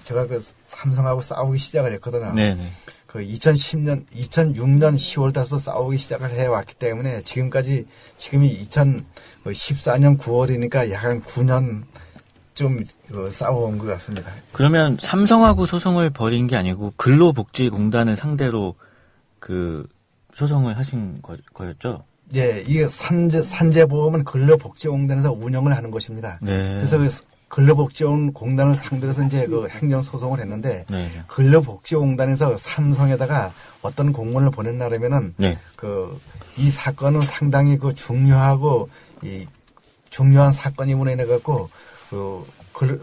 제가 그 삼성하고 싸우기 시작을 했거든요. 네네. 2006년 10월 달부터 싸우기 시작을 해왔기 때문에 지금이 2014년 9월이니까 약 한 9년 좀 싸워온 것 같습니다. 그러면 삼성하고 소송을 벌인 게 아니고 근로복지공단을 상대로 그 소송을 하신 거였죠? 예, 이게 산재보험은 근로복지공단에서 운영을 하는 것입니다. 네. 그래서 근로복지공단을 상대로 해서 이제 그 행정소송을 했는데, 네. 근로복지공단에서 삼성에다가 어떤 공문을 보냈나라면은, 네. 이 사건은 상당히 중요하고, 중요한 사건임으로 인해갖고,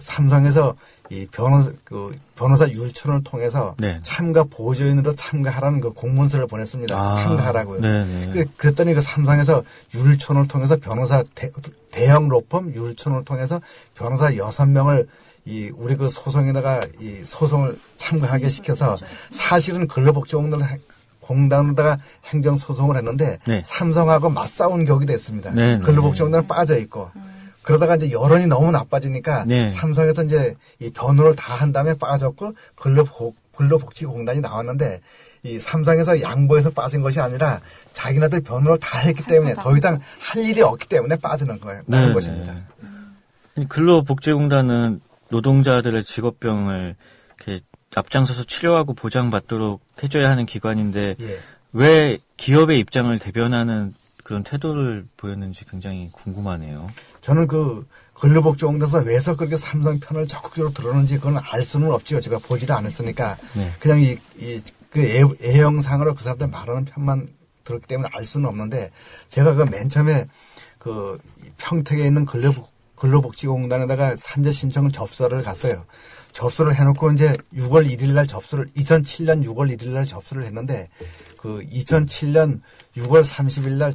삼성에서 이 변호사 율촌을 통해서 네. 참가 보조인으로 참가하라는 그 공문서를 보냈습니다. 참가하라고요. 네네. 그랬더니 삼성에서 율촌을 통해서 대형 로펌 율촌을 통해서 변호사 6명을 우리 그 소송에다가 소송을 참가하게 시켜서 사실은 근로복지공단에다가 행정소송을 했는데 네. 삼성하고 맞싸운 격이 됐습니다. 네네. 근로복지공단은 빠져 있고. 그러다가 이제 여론이 너무 나빠지니까 네. 삼성에서 이제 이 변호를 다 한 다음에 빠졌고 근로복지공단이 나왔는데 이 삼성에서 양보해서 빠진 것이 아니라 자기네들 변호를 다 했기 때문에 더 이상 할 일이 없기 때문에 빠지는 거예요. 나는 것입니다. 근로복지공단은 노동자들의 직업병을 이렇게 앞장서서 치료하고 보장받도록 해줘야 하는 기관인데 예. 왜 기업의 입장을 대변하는 그런 태도를 보였는지 굉장히 궁금하네요. 저는 그 근로복지공단에서 왜서 그렇게 삼성 편을 적극적으로 들었는지 그건 알 수는 없지요. 제가 보지를 않았으니까. 네. 그냥 그 애영상으로 그 사람들 말하는 편만 들었기 때문에 알 수는 없는데, 제가 그 맨 처음에 그 평택에 있는 근로복지공단에다가 산재 신청을 접수를 갔어요. 접수를 해놓고 이제 6월 1일 날 2007년 6월 1일 날 접수를 했는데, 그 2007년 6월 30일 날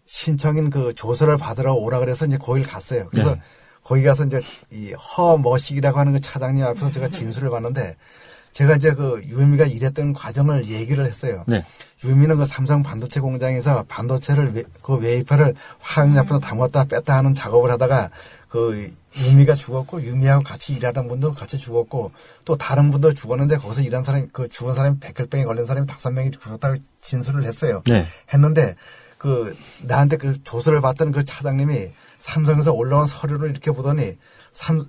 신청인 그 조서를 받으러 오라 그래서 이제 거길 갔어요. 그래서 거기 가서 이제 이 허머식이라고 하는 그 차장님 앞에서 제가 진술을 받는데, 제가 이제 그 유미가 일했던 과정을 얘기를 했어요. 네. 유미는 그 삼성 반도체 공장에서 반도체를 그 웨이퍼를 화학약품에 담았다 뺐다 하는 작업을 하다가 그 유미가 죽었고, 유미하고 같이 일하던 분도 같이 죽었고, 또 다른 분도 죽었는데 거기서 일한 사람이, 그 죽은 사람이 백혈병에 걸린 사람이 5명이 죽었다고 진술을 했어요. 네. 했는데 그 나한테 그 조서를 받던 그 차장님이 삼성에서 올라온 서류를 이렇게 보더니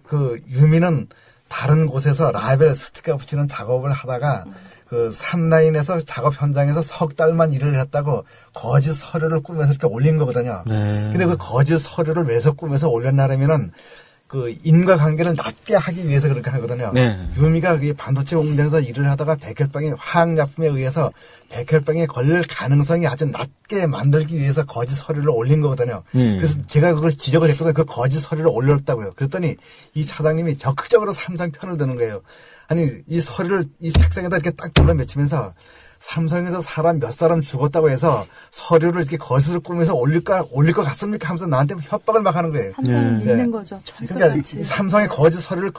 그 유미는 다른 곳에서 라벨 스티커 붙이는 작업을 하다가 그 3라인에서 작업 현장에서 석 달만 일을 했다고 거짓 서류를 꾸며서 이렇게 올린 거거든요. 네. 근데 그 거짓 서류를 왜서 꾸며서 올렸나라면은 그 인과관계를 낮게 하기 위해서 그렇게 하거든요. 네. 유미가 그 반도체 공장에서 일을 하다가 화학약품에 의해서 백혈병에 걸릴 가능성이 아주 낮게 만들기 위해서 거짓 서류를 올린 거거든요. 그래서 제가 그걸 지적을 했거든요. 그 거짓 서류를 올렸다고요. 그랬더니 이 차장님이 적극적으로 삼성 편을 드는 거예요. 아니, 이 서류를 이 책상에다 이렇게 딱 둘러맺히면서 삼성에서 사람 몇 사람 죽었다고 해서 서류를 이렇게 거짓으로 꾸며서 올릴 것 같습니까? 하면서 나한테 협박을 막 하는 거예요. 삼성을 믿는 거죠. 그러니까 삼성의 거짓 서류를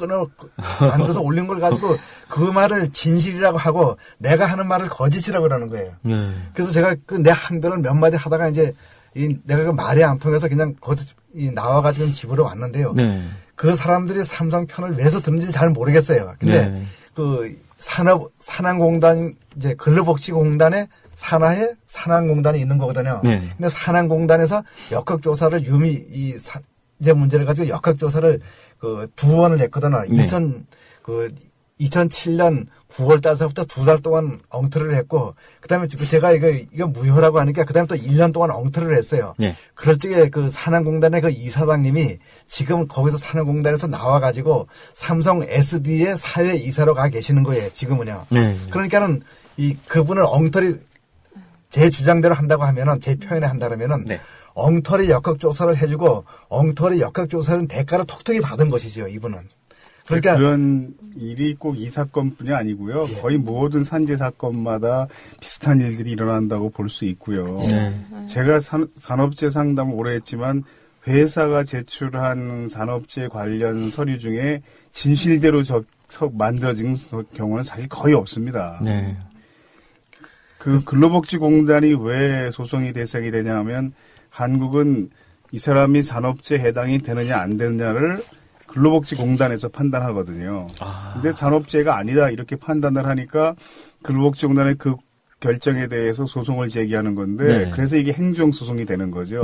만들어서 올린 걸 가지고 그 말을 진실이라고 하고 내가 하는 말을 거짓이라고 그러는 거예요. 그래서 제가 그 내 항변을 몇 마디 하다가 이제 내가 그 말이 안 통해서 그냥 거짓 나와가지고 집으로 왔는데요. 그 사람들이 삼성 편을 왜서 듣는지 잘 모르겠어요. 근데 그 산안공단, 이제 근로복지공단에 산하에 산안공단이 있는 거거든요. 근데 산안공단에서 역학조사를 이제 문제를 가지고 역학조사를 그 2번을 했거든요. 2007년 9월 달서부터 2달 동안 엉터리를 했고, 그 다음에 제가 이거 무효라고 하니까 그 다음에 또 1년 동안 엉터리를 했어요. 그럴 적에 그 산안공단의 그 이사장님이 지금 거기서 산안공단에서 나와가지고 삼성 SD의 사회 이사로 가 계시는 거예요, 지금은요. 그러니까는 그분을 제 주장대로 한다고 하면은, 제 표현에 한다면은, 엉터리 역학조사를 해주고, 엉터리 역학조사는 대가를 톡톡히 받은 것이죠, 이분은. 그러니까 그런 일이 꼭 이 사건뿐이 아니고요. 거의 모든 산재 사건마다 비슷한 일들이 일어난다고 볼 수 있고요. 제가 산업재 상담을 오래 했지만 회사가 제출한 산업재 관련 서류 중에 진실대로 만들어진 경우는 사실 거의 없습니다. 그 근로복지공단이 왜 소송이 대상이 되냐 하면, 한국은 이 사람이 산업재에 해당이 되느냐 안 되느냐를 근로복지공단에서 판단하거든요. 근데 산업재해가 아니다 이렇게 판단을 하니까 근로복지공단의 그 결정에 대해서 소송을 제기하는 건데, 그래서 이게 행정소송이 되는 거죠.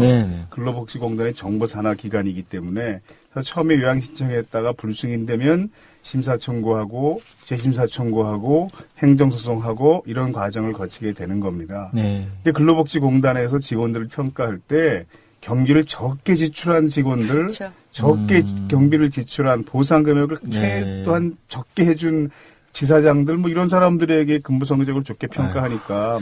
근로복지공단의 정보산하기관이기 때문에 처음에 요양 신청했다가 불승인되면 심사 청구하고 재심사 청구하고 행정소송하고 이런 과정을 거치게 되는 겁니다. 근데 근로복지공단에서 직원들을 평가할 때 경비를 적게 지출한 직원들, 적게 경비를 지출한 보상 금액을 최소한 적게 해준 지사장들, 뭐 이런 사람들에게 근무 성적을 좋게 평가하니까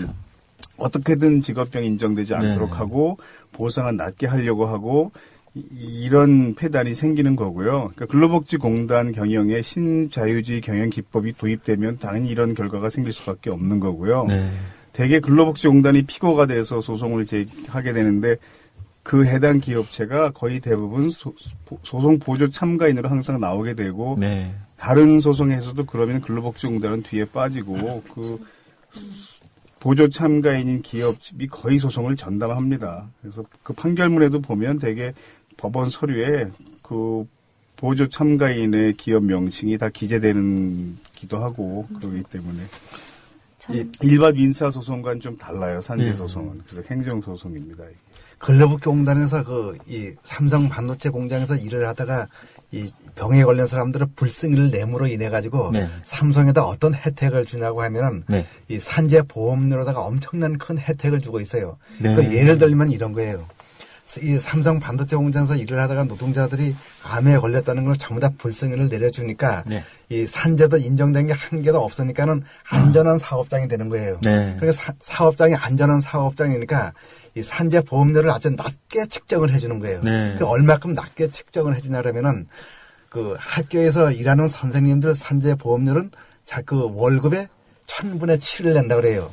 어떻게든 직업병 인정되지 않도록 하고 보상은 낮게 하려고 하고 이런 폐단이 생기는 거고요. 그러니까 근로복지공단 경영에 신자유주의 경영 기법이 도입되면 당연히 이런 결과가 생길 수밖에 없는 거고요. 대개 근로복지공단이 피고가 돼서 소송을 하게 되는데, 그 해당 기업체가 거의 대부분 소송 보조 참가인으로 항상 나오게 되고, 다른 소송에서도 그러면 근로복지공단은 뒤에 빠지고, 그 보조 참가인인 기업이 거의 소송을 전담합니다. 그래서 그 판결문에도 보면 되게 법원 서류에 그 보조 참가인의 기업 명칭이 다 기재되는 기도 하고 그러기 때문에. 일반 민사 소송과는 좀 달라요. 산재 소송은. 그래서 행정 소송입니다. 근로복지공단에서 이 삼성 반도체 공장에서 일을 하다가 이 병에 걸린 사람들은 불승인을 뇌물로 인해 가지고 삼성에다 어떤 혜택을 주냐고 하면은 이 산재 보험료로다가 엄청난 큰 혜택을 주고 있어요. 그 예를 들면 이런 거예요. 이 삼성 반도체 공장에서 일을 하다가 노동자들이 암에 걸렸다는 걸 전부 다 불승인을 내려주니까 이 산재도 인정된 게 한 개도 없으니까는 안전한 사업장이 되는 거예요. 그러니까 사업장이 안전한 사업장이니까 이 산재 보험료를 아주 낮게 측정을 해주는 거예요. 그 얼마큼 낮게 측정을 해주냐면은 그 학교에서 일하는 선생님들 산재 보험료는 그 월급의 1000분의 7을 낸다 그래요.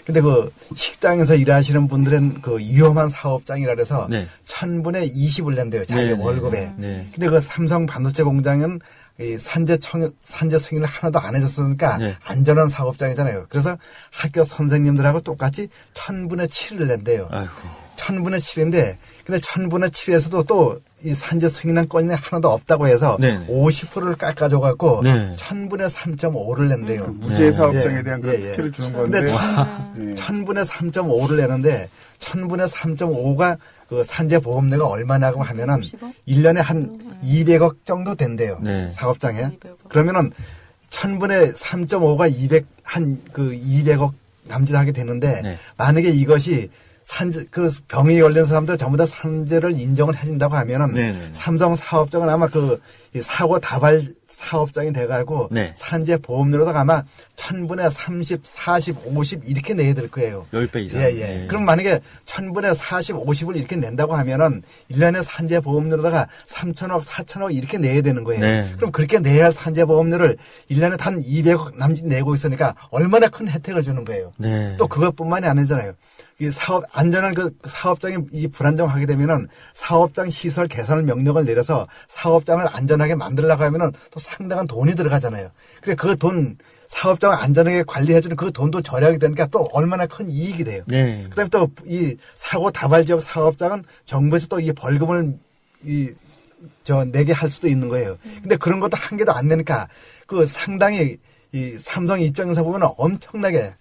근데 그 식당에서 일하시는 분들은 그 위험한 사업장이라 그래서 1000분의 20을 낸대요. 자기 월급에. 근데 그 삼성 반도체 공장은 이 산재 승인을 하나도 안 해줬으니까 안전한 사업장이잖아요. 그래서 학교 선생님들하고 똑같이 1000분의 7을 낸대요. 아이고. 1000분의 7인데 근데 1000분의 7에서도 또 이 산재 승인한 건이 하나도 없다고 해서 50%를 깎아줘갖고 1000분의 3.5를 낸대요. 무죄 사업장에 대한 그 특혜를 주는 건데. 근데 1000분의 3.5를 내는데 1000분의 3.5가 그 산재 보험료가 얼마냐고 하면은 1년에 한 200억 정도 된대요. 사업장에. 200억. 그러면은 1000분의 3.5가 200억 남짓하게 되는데 만약에 이것이 그 병이 걸린 사람들 전부 다 산재를 인정을 해준다고 하면은 삼성 사업장은 아마 이 사고 다발 사업장이 돼가지고 산재 보험료로다가 아마 1000분의 30, 40, 50 이렇게 내야 될 거예요. 10배 이상. 그럼 만약에 1000분의 40, 50을 이렇게 낸다고 하면은 1년에 산재 보험료로다가 3천억, 4천억 이렇게 내야 되는 거예요. 그럼 그렇게 내야 할 산재 보험료를 1년에 단 200억 남짓 내고 있으니까 얼마나 큰 혜택을 주는 거예요. 또 그것뿐만이 아니잖아요. 이 안전한 그 사업장이 이 불안정하게 되면은 사업장 시설 개선을 명령을 내려서 사업장을 안전하게 만들려고 하면은 또 상당한 돈이 들어가잖아요. 그래 그 돈, 사업장을 안전하게 관리해주는 그 돈도 절약이 되니까 또 얼마나 큰 이익이 돼요. 그 다음에 또 이 사고 다발 지역 사업장은 정부에서 또 이 벌금을 내게 할 수도 있는 거예요. 근데 그런 것도 한 개도 안 내니까 그 상당히 이 삼성 입장에서 보면 엄청나게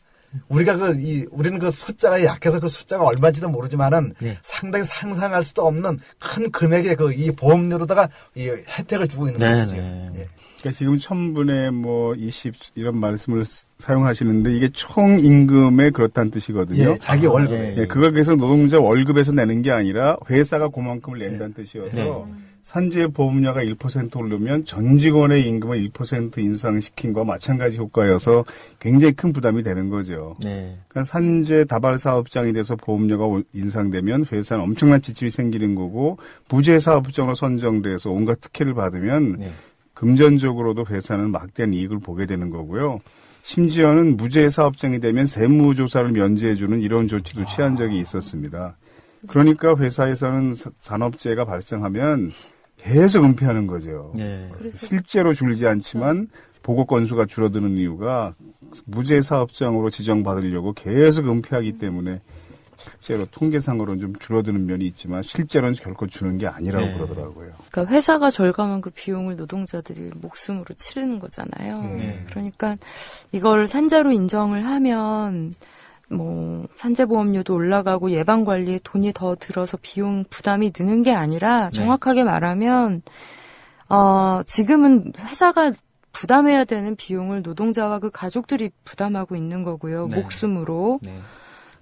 우리는 그 숫자가 약해서 그 숫자가 얼마인지도 모르지만은 상당히 상상할 수도 없는 큰 금액의 이 보험료로다가 이 혜택을 주고 있는 것이죠. 그러니까 지금 1000분의 20 이런 말씀을 사용하시는데 이게 총 임금에 그렇다는 뜻이거든요. 자기 월급에. 그걸 계속 노동자 월급에서 내는 게 아니라 회사가 그만큼을 낸다는 뜻이어서 산재 보험료가 1% 오르면 전 직원의 임금을 1% 인상시킨 거와 마찬가지 효과여서 굉장히 큰 부담이 되는 거죠. 그러니까 산재 다발 사업장이 돼서 보험료가 인상되면 회사는 엄청난 지출이 생기는 거고 무죄 사업장으로 선정돼서 온갖 특혜를 받으면 금전적으로도 회사는 막대한 이익을 보게 되는 거고요. 심지어는 무죄 사업장이 되면 세무조사를 면제해주는 이런 조치도 취한 적이 있었습니다. 그러니까 회사에서는 산업재해가 발생하면 계속 은폐하는 거죠. 실제로 줄지 않지만 보고 건수가 줄어드는 이유가 무죄 사업장으로 지정받으려고 계속 은폐하기 때문에 실제로 통계상으로는 좀 줄어드는 면이 있지만 실제로는 결코 주는 게 아니라고 그러더라고요. 그러니까 회사가 절감한 그 비용을 노동자들이 목숨으로 치르는 거잖아요. 그러니까 이걸 산재로 인정을 하면 산재보험료도 올라가고 예방관리에 돈이 더 들어서 비용 부담이 느는 게 아니라 정확하게 말하면 지금은 회사가 부담해야 되는 비용을 노동자와 그 가족들이 부담하고 있는 거고요. 목숨으로.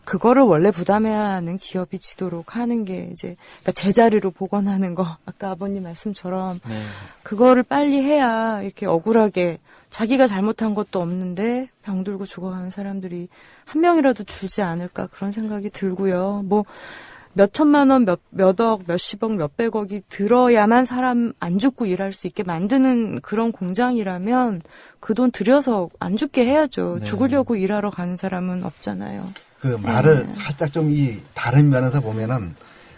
그거를 원래 부담해야 하는 기업이 지도록 하는 게 그러니까 제자리로 복원하는 거. 아까 아버님 말씀처럼 그거를 빨리 해야 이렇게 억울하게 자기가 잘못한 것도 없는데 병들고 죽어가는 사람들이 한 명이라도 줄지 않을까 그런 생각이 들고요. 몇 천만 원, 몇억, 몇십억, 몇백억이 들어야만 사람 안 죽고 일할 수 있게 만드는 그런 공장이라면 그 돈 들여서 안 죽게 해야죠. 죽으려고 일하러 가는 사람은 없잖아요. 그 말을 살짝 좀 다른 면에서 보면은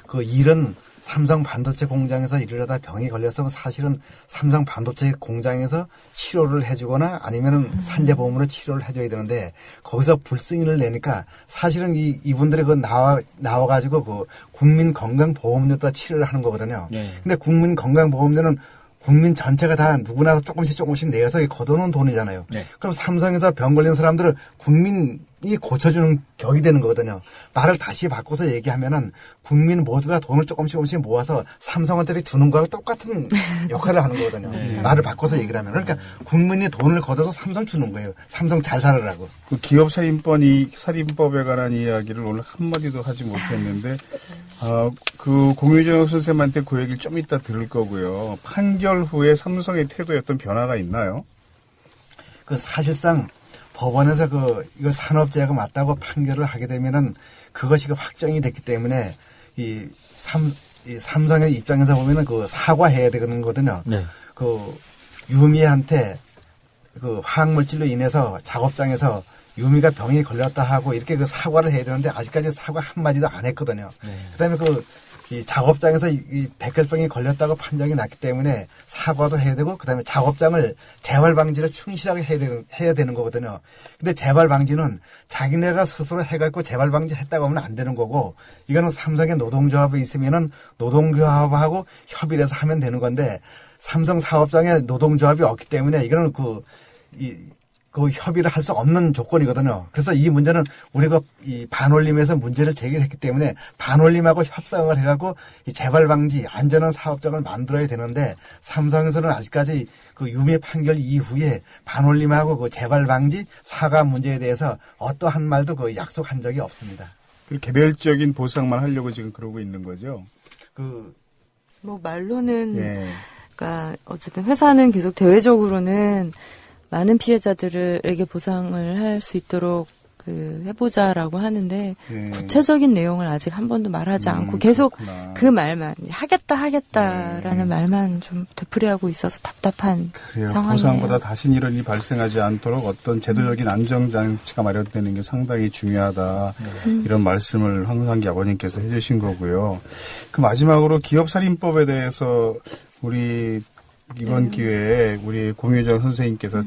그 일은 삼성 반도체 공장에서 일을 하다 병이 걸려서 사실은 삼성 반도체 공장에서 치료를 해주거나 아니면은 산재보험으로 치료를 해줘야 되는데 거기서 불승인을 내니까 사실은 이분들이 나와가지고 그 국민건강보험료도 치료를 하는 거거든요. 근데 국민건강보험료는 국민 전체가 다 누구나 조금씩 내서 걷어놓은 돈이잖아요. 네. 그럼 삼성에서 병 걸린 사람들은 국민이 고쳐주는 격이 되는 거거든요. 말을 다시 바꿔서 얘기하면은 국민 모두가 돈을 조금씩 모아서 삼성한테 주는 거하고 똑같은 역할을 하는 거거든요. 네. 말을 바꿔서 얘기를 하면. 그러니까 국민이 돈을 걷어서 삼성 주는 거예요. 삼성 잘 살아라고. 그 기업 살인법에 관한 이야기를 오늘 한마디도 하지 못했는데, 그 공유정 선생님한테 그 얘기를 좀 이따 들을 거고요. 판결 후에 삼성의 태도에 어떤 변화가 있나요? 그 사실상 법원에서 이거 산업재해가 맞다고 판결을 하게 되면은 그것이 확정이 됐기 때문에 삼성의 입장에서 보면은 사과해야 되는 거거든요. 네. 유미한테 화학물질로 인해서 작업장에서 유미가 병이 걸렸다 하고 이렇게 사과를 해야 되는데 아직까지 사과 한마디도 안 했거든요. 네. 그 다음에 이 작업장에서 이 백혈병이 걸렸다고 판정이 났기 때문에 사과도 해야 되고 그다음에 작업장을 재발 방지를 충실하게 해야 되는 거거든요. 근데 재발 방지는 자기네가 스스로 해갖고 재발 방지 했다고 하면 안 되는 거고 이거는 삼성의 노동조합에 있으면은 노동조합하고 협의를 해서 하면 되는 건데 삼성 사업장에 노동조합이 없기 때문에 이거는 그 협의를 할 수 없는 조건이거든요. 그래서 이 문제는 우리가 이 반올림에서 문제를 제기했기 때문에 반올림하고 협상을 해갖고 이 재발 방지 안전한 사업장을 만들어야 되는데 삼성에서는 아직까지 그 유미 판결 이후에 반올림하고 재발 방지 사과 문제에 대해서 어떠한 말도 약속한 적이 없습니다. 개별적인 보상만 하려고 지금 그러고 있는 거죠? 말로는, 그러니까 어쨌든 회사는 계속 대외적으로는 많은 피해자들에게 보상을 할 수 있도록 해보자라고 하는데 구체적인 내용을 아직 한 번도 말하지 않고 계속 그렇구나. 그 말만 하겠다라는 말만 좀 되풀이하고 있어서 답답한 상황이에요. 보상보다 다신 이런 일이 발생하지 않도록 어떤 제도적인 안정장치가 마련되는 게 상당히 중요하다. 이런 말씀을 황상기 아버님께서 해주신 거고요. 그 마지막으로 기업살인법에 대해서 우리 이번 기회에 우리 공유정 선생님께서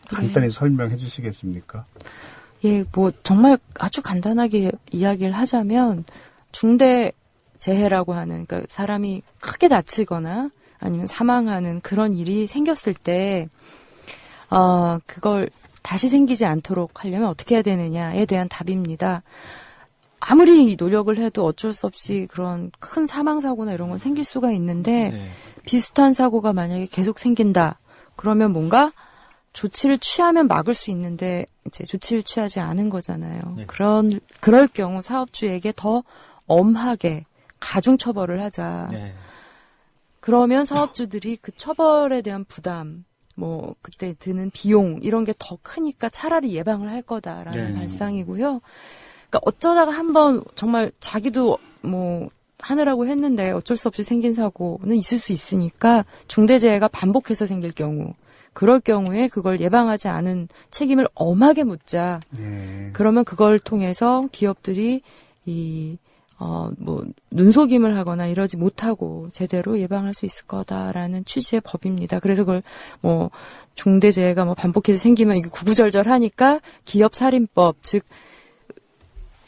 간단히 설명해 주시겠습니까? 예, 정말 아주 간단하게 이야기를 하자면 중대재해라고 하는, 그러니까 사람이 크게 다치거나 아니면 사망하는 그런 일이 생겼을 때, 그걸 다시 생기지 않도록 하려면 어떻게 해야 되느냐에 대한 답입니다. 아무리 노력을 해도 어쩔 수 없이 그런 큰 사망사고나 이런 건 생길 수가 있는데, 비슷한 사고가 만약에 계속 생긴다. 그러면 뭔가 조치를 취하면 막을 수 있는데 이제 조치를 취하지 않은 거잖아요. 네. 그럴 경우 사업주에게 더 엄하게 가중 처벌을 하자. 네. 그러면 사업주들이 그 처벌에 대한 부담, 그때 드는 비용 이런 게 더 크니까 차라리 예방을 할 거다라는 발상이고요. 그러니까 어쩌다가 한번 정말 자기도 하느라고 했는데 어쩔 수 없이 생긴 사고는 있을 수 있으니까 중대재해가 반복해서 생길 경우 그럴 경우에 그걸 예방하지 않은 책임을 엄하게 묻자. 그러면 그걸 통해서 기업들이 눈속임을 하거나 이러지 못하고 제대로 예방할 수 있을 거다라는 취지의 법입니다. 그래서 그걸 중대재해가 반복해서 생기면 이게 구구절절하니까 기업살인법, 즉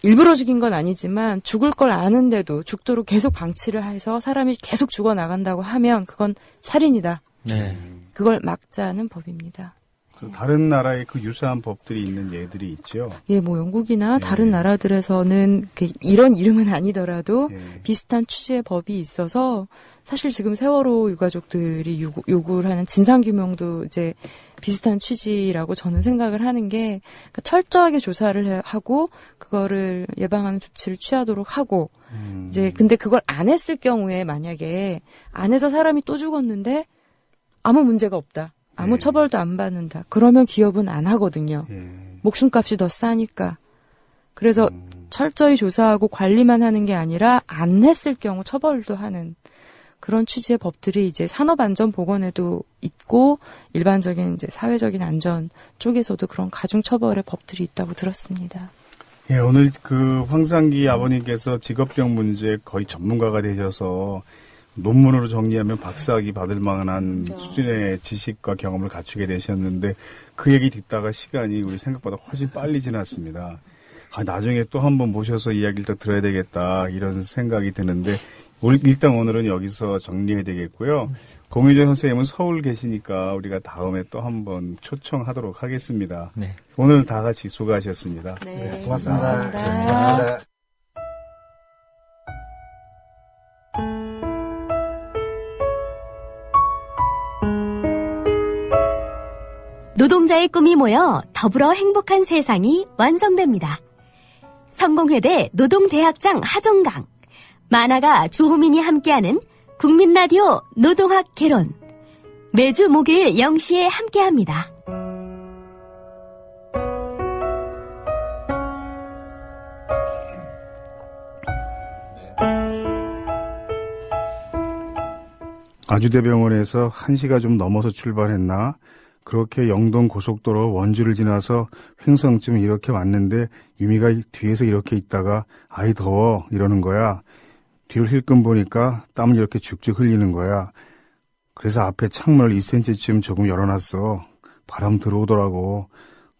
일부러 죽인 건 아니지만 죽을 걸 아는데도 죽도록 계속 방치를 해서 사람이 계속 죽어나간다고 하면 그건 살인이다. 네. 그걸 막자는 법입니다. 다른 나라에 유사한 법들이 있는 예들이 있죠? 예, 영국이나 다른 나라들에서는 이런 이름은 아니더라도 비슷한 취지의 법이 있어서 사실 지금 세월호 유가족들이 요구를 하는 진상규명도 이제 비슷한 취지라고 저는 생각을 하는 게 철저하게 조사를 하고 그거를 예방하는 조치를 취하도록 하고 이제 근데 그걸 안 했을 경우에 만약에 안 해서 사람이 또 죽었는데 아무 문제가 없다. 아무 처벌도 안 받는다. 그러면 기업은 안 하거든요. 목숨값이 더 싸니까. 그래서 철저히 조사하고 관리만 하는 게 아니라 안 했을 경우 처벌도 하는 그런 취지의 법들이 이제 산업안전보건에도 있고 일반적인 이제 사회적인 안전 쪽에서도 그런 가중처벌의 법들이 있다고 들었습니다. 예, 오늘 황상기 아버님께서 직업병 문제 거의 전문가가 되셔서 논문으로 정리하면 박사학위 받을 만한 수준의 지식과 경험을 갖추게 되셨는데 그 얘기 듣다가 시간이 우리 생각보다 훨씬 빨리 지났습니다. 나중에 또 한번 모셔서 이야기를 더 들어야 되겠다 이런 생각이 드는데 일단 오늘은 여기서 정리해야 되겠고요. 공유정 선생님은 서울 계시니까 우리가 다음에 또 한번 초청하도록 하겠습니다. 네. 오늘 다 같이 수고하셨습니다. 네, 고맙습니다. 고맙습니다. 노동자의 꿈이 모여 더불어 행복한 세상이 완성됩니다. 성공회대 노동대학장 하정강, 만화가 주호민이 함께하는 국민라디오 노동학 개론. 매주 목요일 0시에 함께합니다. 아주대병원에서 1시가 좀 넘어서 출발했나? 그렇게 영동 고속도로 원주를 지나서 횡성쯤 이렇게 왔는데 유미가 뒤에서 이렇게 있다가 아이 더워 이러는 거야. 뒤를 힐끔 보니까 땀을 이렇게 죽죽 흘리는 거야. 그래서 앞에 창문을 2cm쯤 조금 열어놨어. 바람 들어오더라고.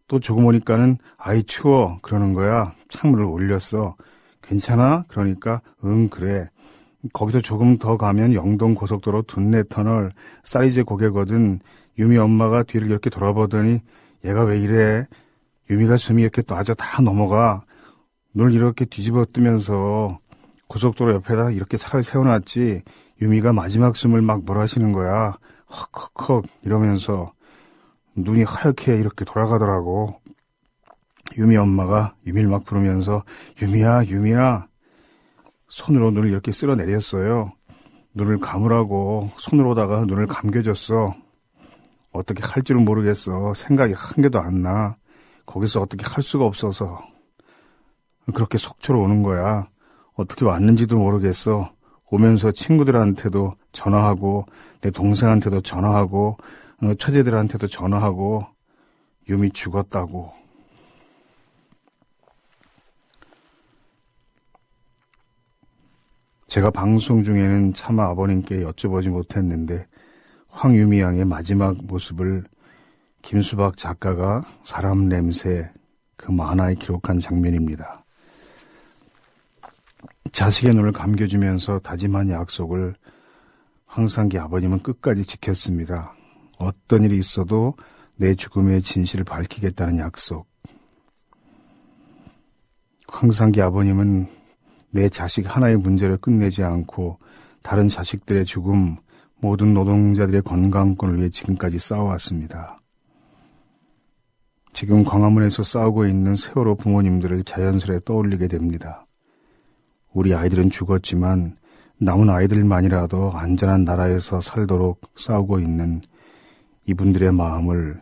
또 조금 오니까는 아이 추워 그러는 거야. 창문을 올렸어. 괜찮아? 그러니까 응 그래. 거기서 조금 더 가면 영동 고속도로 둔내터널 쌀이제 고개거든. 유미 엄마가 뒤를 이렇게 돌아보더니 얘가 왜 이래? 유미가 숨이 이렇게 놔져 다 넘어가. 눈을 이렇게 뒤집어 뜨면서 고속도로 옆에다 이렇게 차를 세워놨지. 유미가 마지막 숨을 막 몰아쉬는 거야. 헉헉헉 이러면서 눈이 하얗게 이렇게 돌아가더라고. 유미 엄마가 유미를 막 부르면서 유미야 유미야 손으로 눈을 이렇게 쓸어내렸어요. 눈을 감으라고 손으로다가 눈을 감겨줬어. 어떻게 할 줄은 모르겠어. 생각이 한 개도 안 나. 거기서 어떻게 할 수가 없어서. 그렇게 속초로 오는 거야. 어떻게 왔는지도 모르겠어. 오면서 친구들한테도 전화하고 내 동생한테도 전화하고 처제들한테도 전화하고 유미 죽었다고. 제가 방송 중에는 차마 아버님께 여쭤보지 못했는데 황유미 양의 마지막 모습을 김수박 작가가 사람 냄새 그 만화에 기록한 장면입니다. 자식의 눈을 감겨주면서 다짐한 약속을 황상기 아버님은 끝까지 지켰습니다. 어떤 일이 있어도 내 죽음의 진실을 밝히겠다는 약속. 황상기 아버님은 내 자식 하나의 문제를 끝내지 않고 다른 자식들의 죽음, 모든 노동자들의 건강권을 위해 지금까지 싸워왔습니다. 지금 광화문에서 싸우고 있는 세월호 부모님들을 자연스레 떠올리게 됩니다. 우리 아이들은 죽었지만 남은 아이들만이라도 안전한 나라에서 살도록 싸우고 있는 이분들의 마음을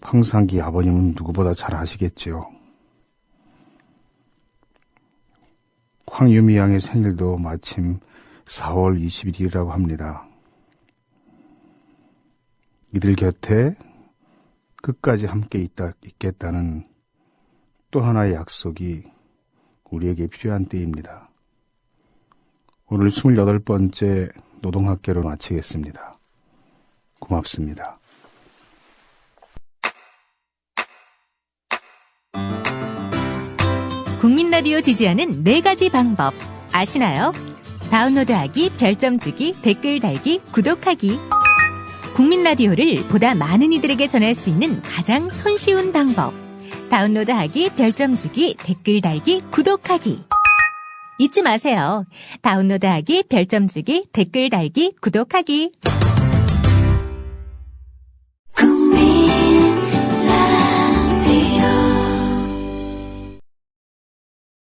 황상기 아버님은 누구보다 잘 아시겠지요. 황유미 양의 생일도 마침 4월 21일이라고 합니다. 이들 곁에 끝까지 함께 있겠다는 또 하나의 약속이 우리에게 필요한 때입니다. 오늘 28번째 노동학개로 마치겠습니다. 고맙습니다. 국민라디오 지지하는 4가지 방법 아시나요? 다운로드하기, 별점 주기, 댓글 달기, 구독하기. 국민라디오를 보다 많은 이들에게 전할 수 있는 가장 손쉬운 방법. 다운로드하기, 별점 주기, 댓글 달기, 구독하기. 잊지 마세요. 다운로드하기, 별점 주기, 댓글 달기, 구독하기.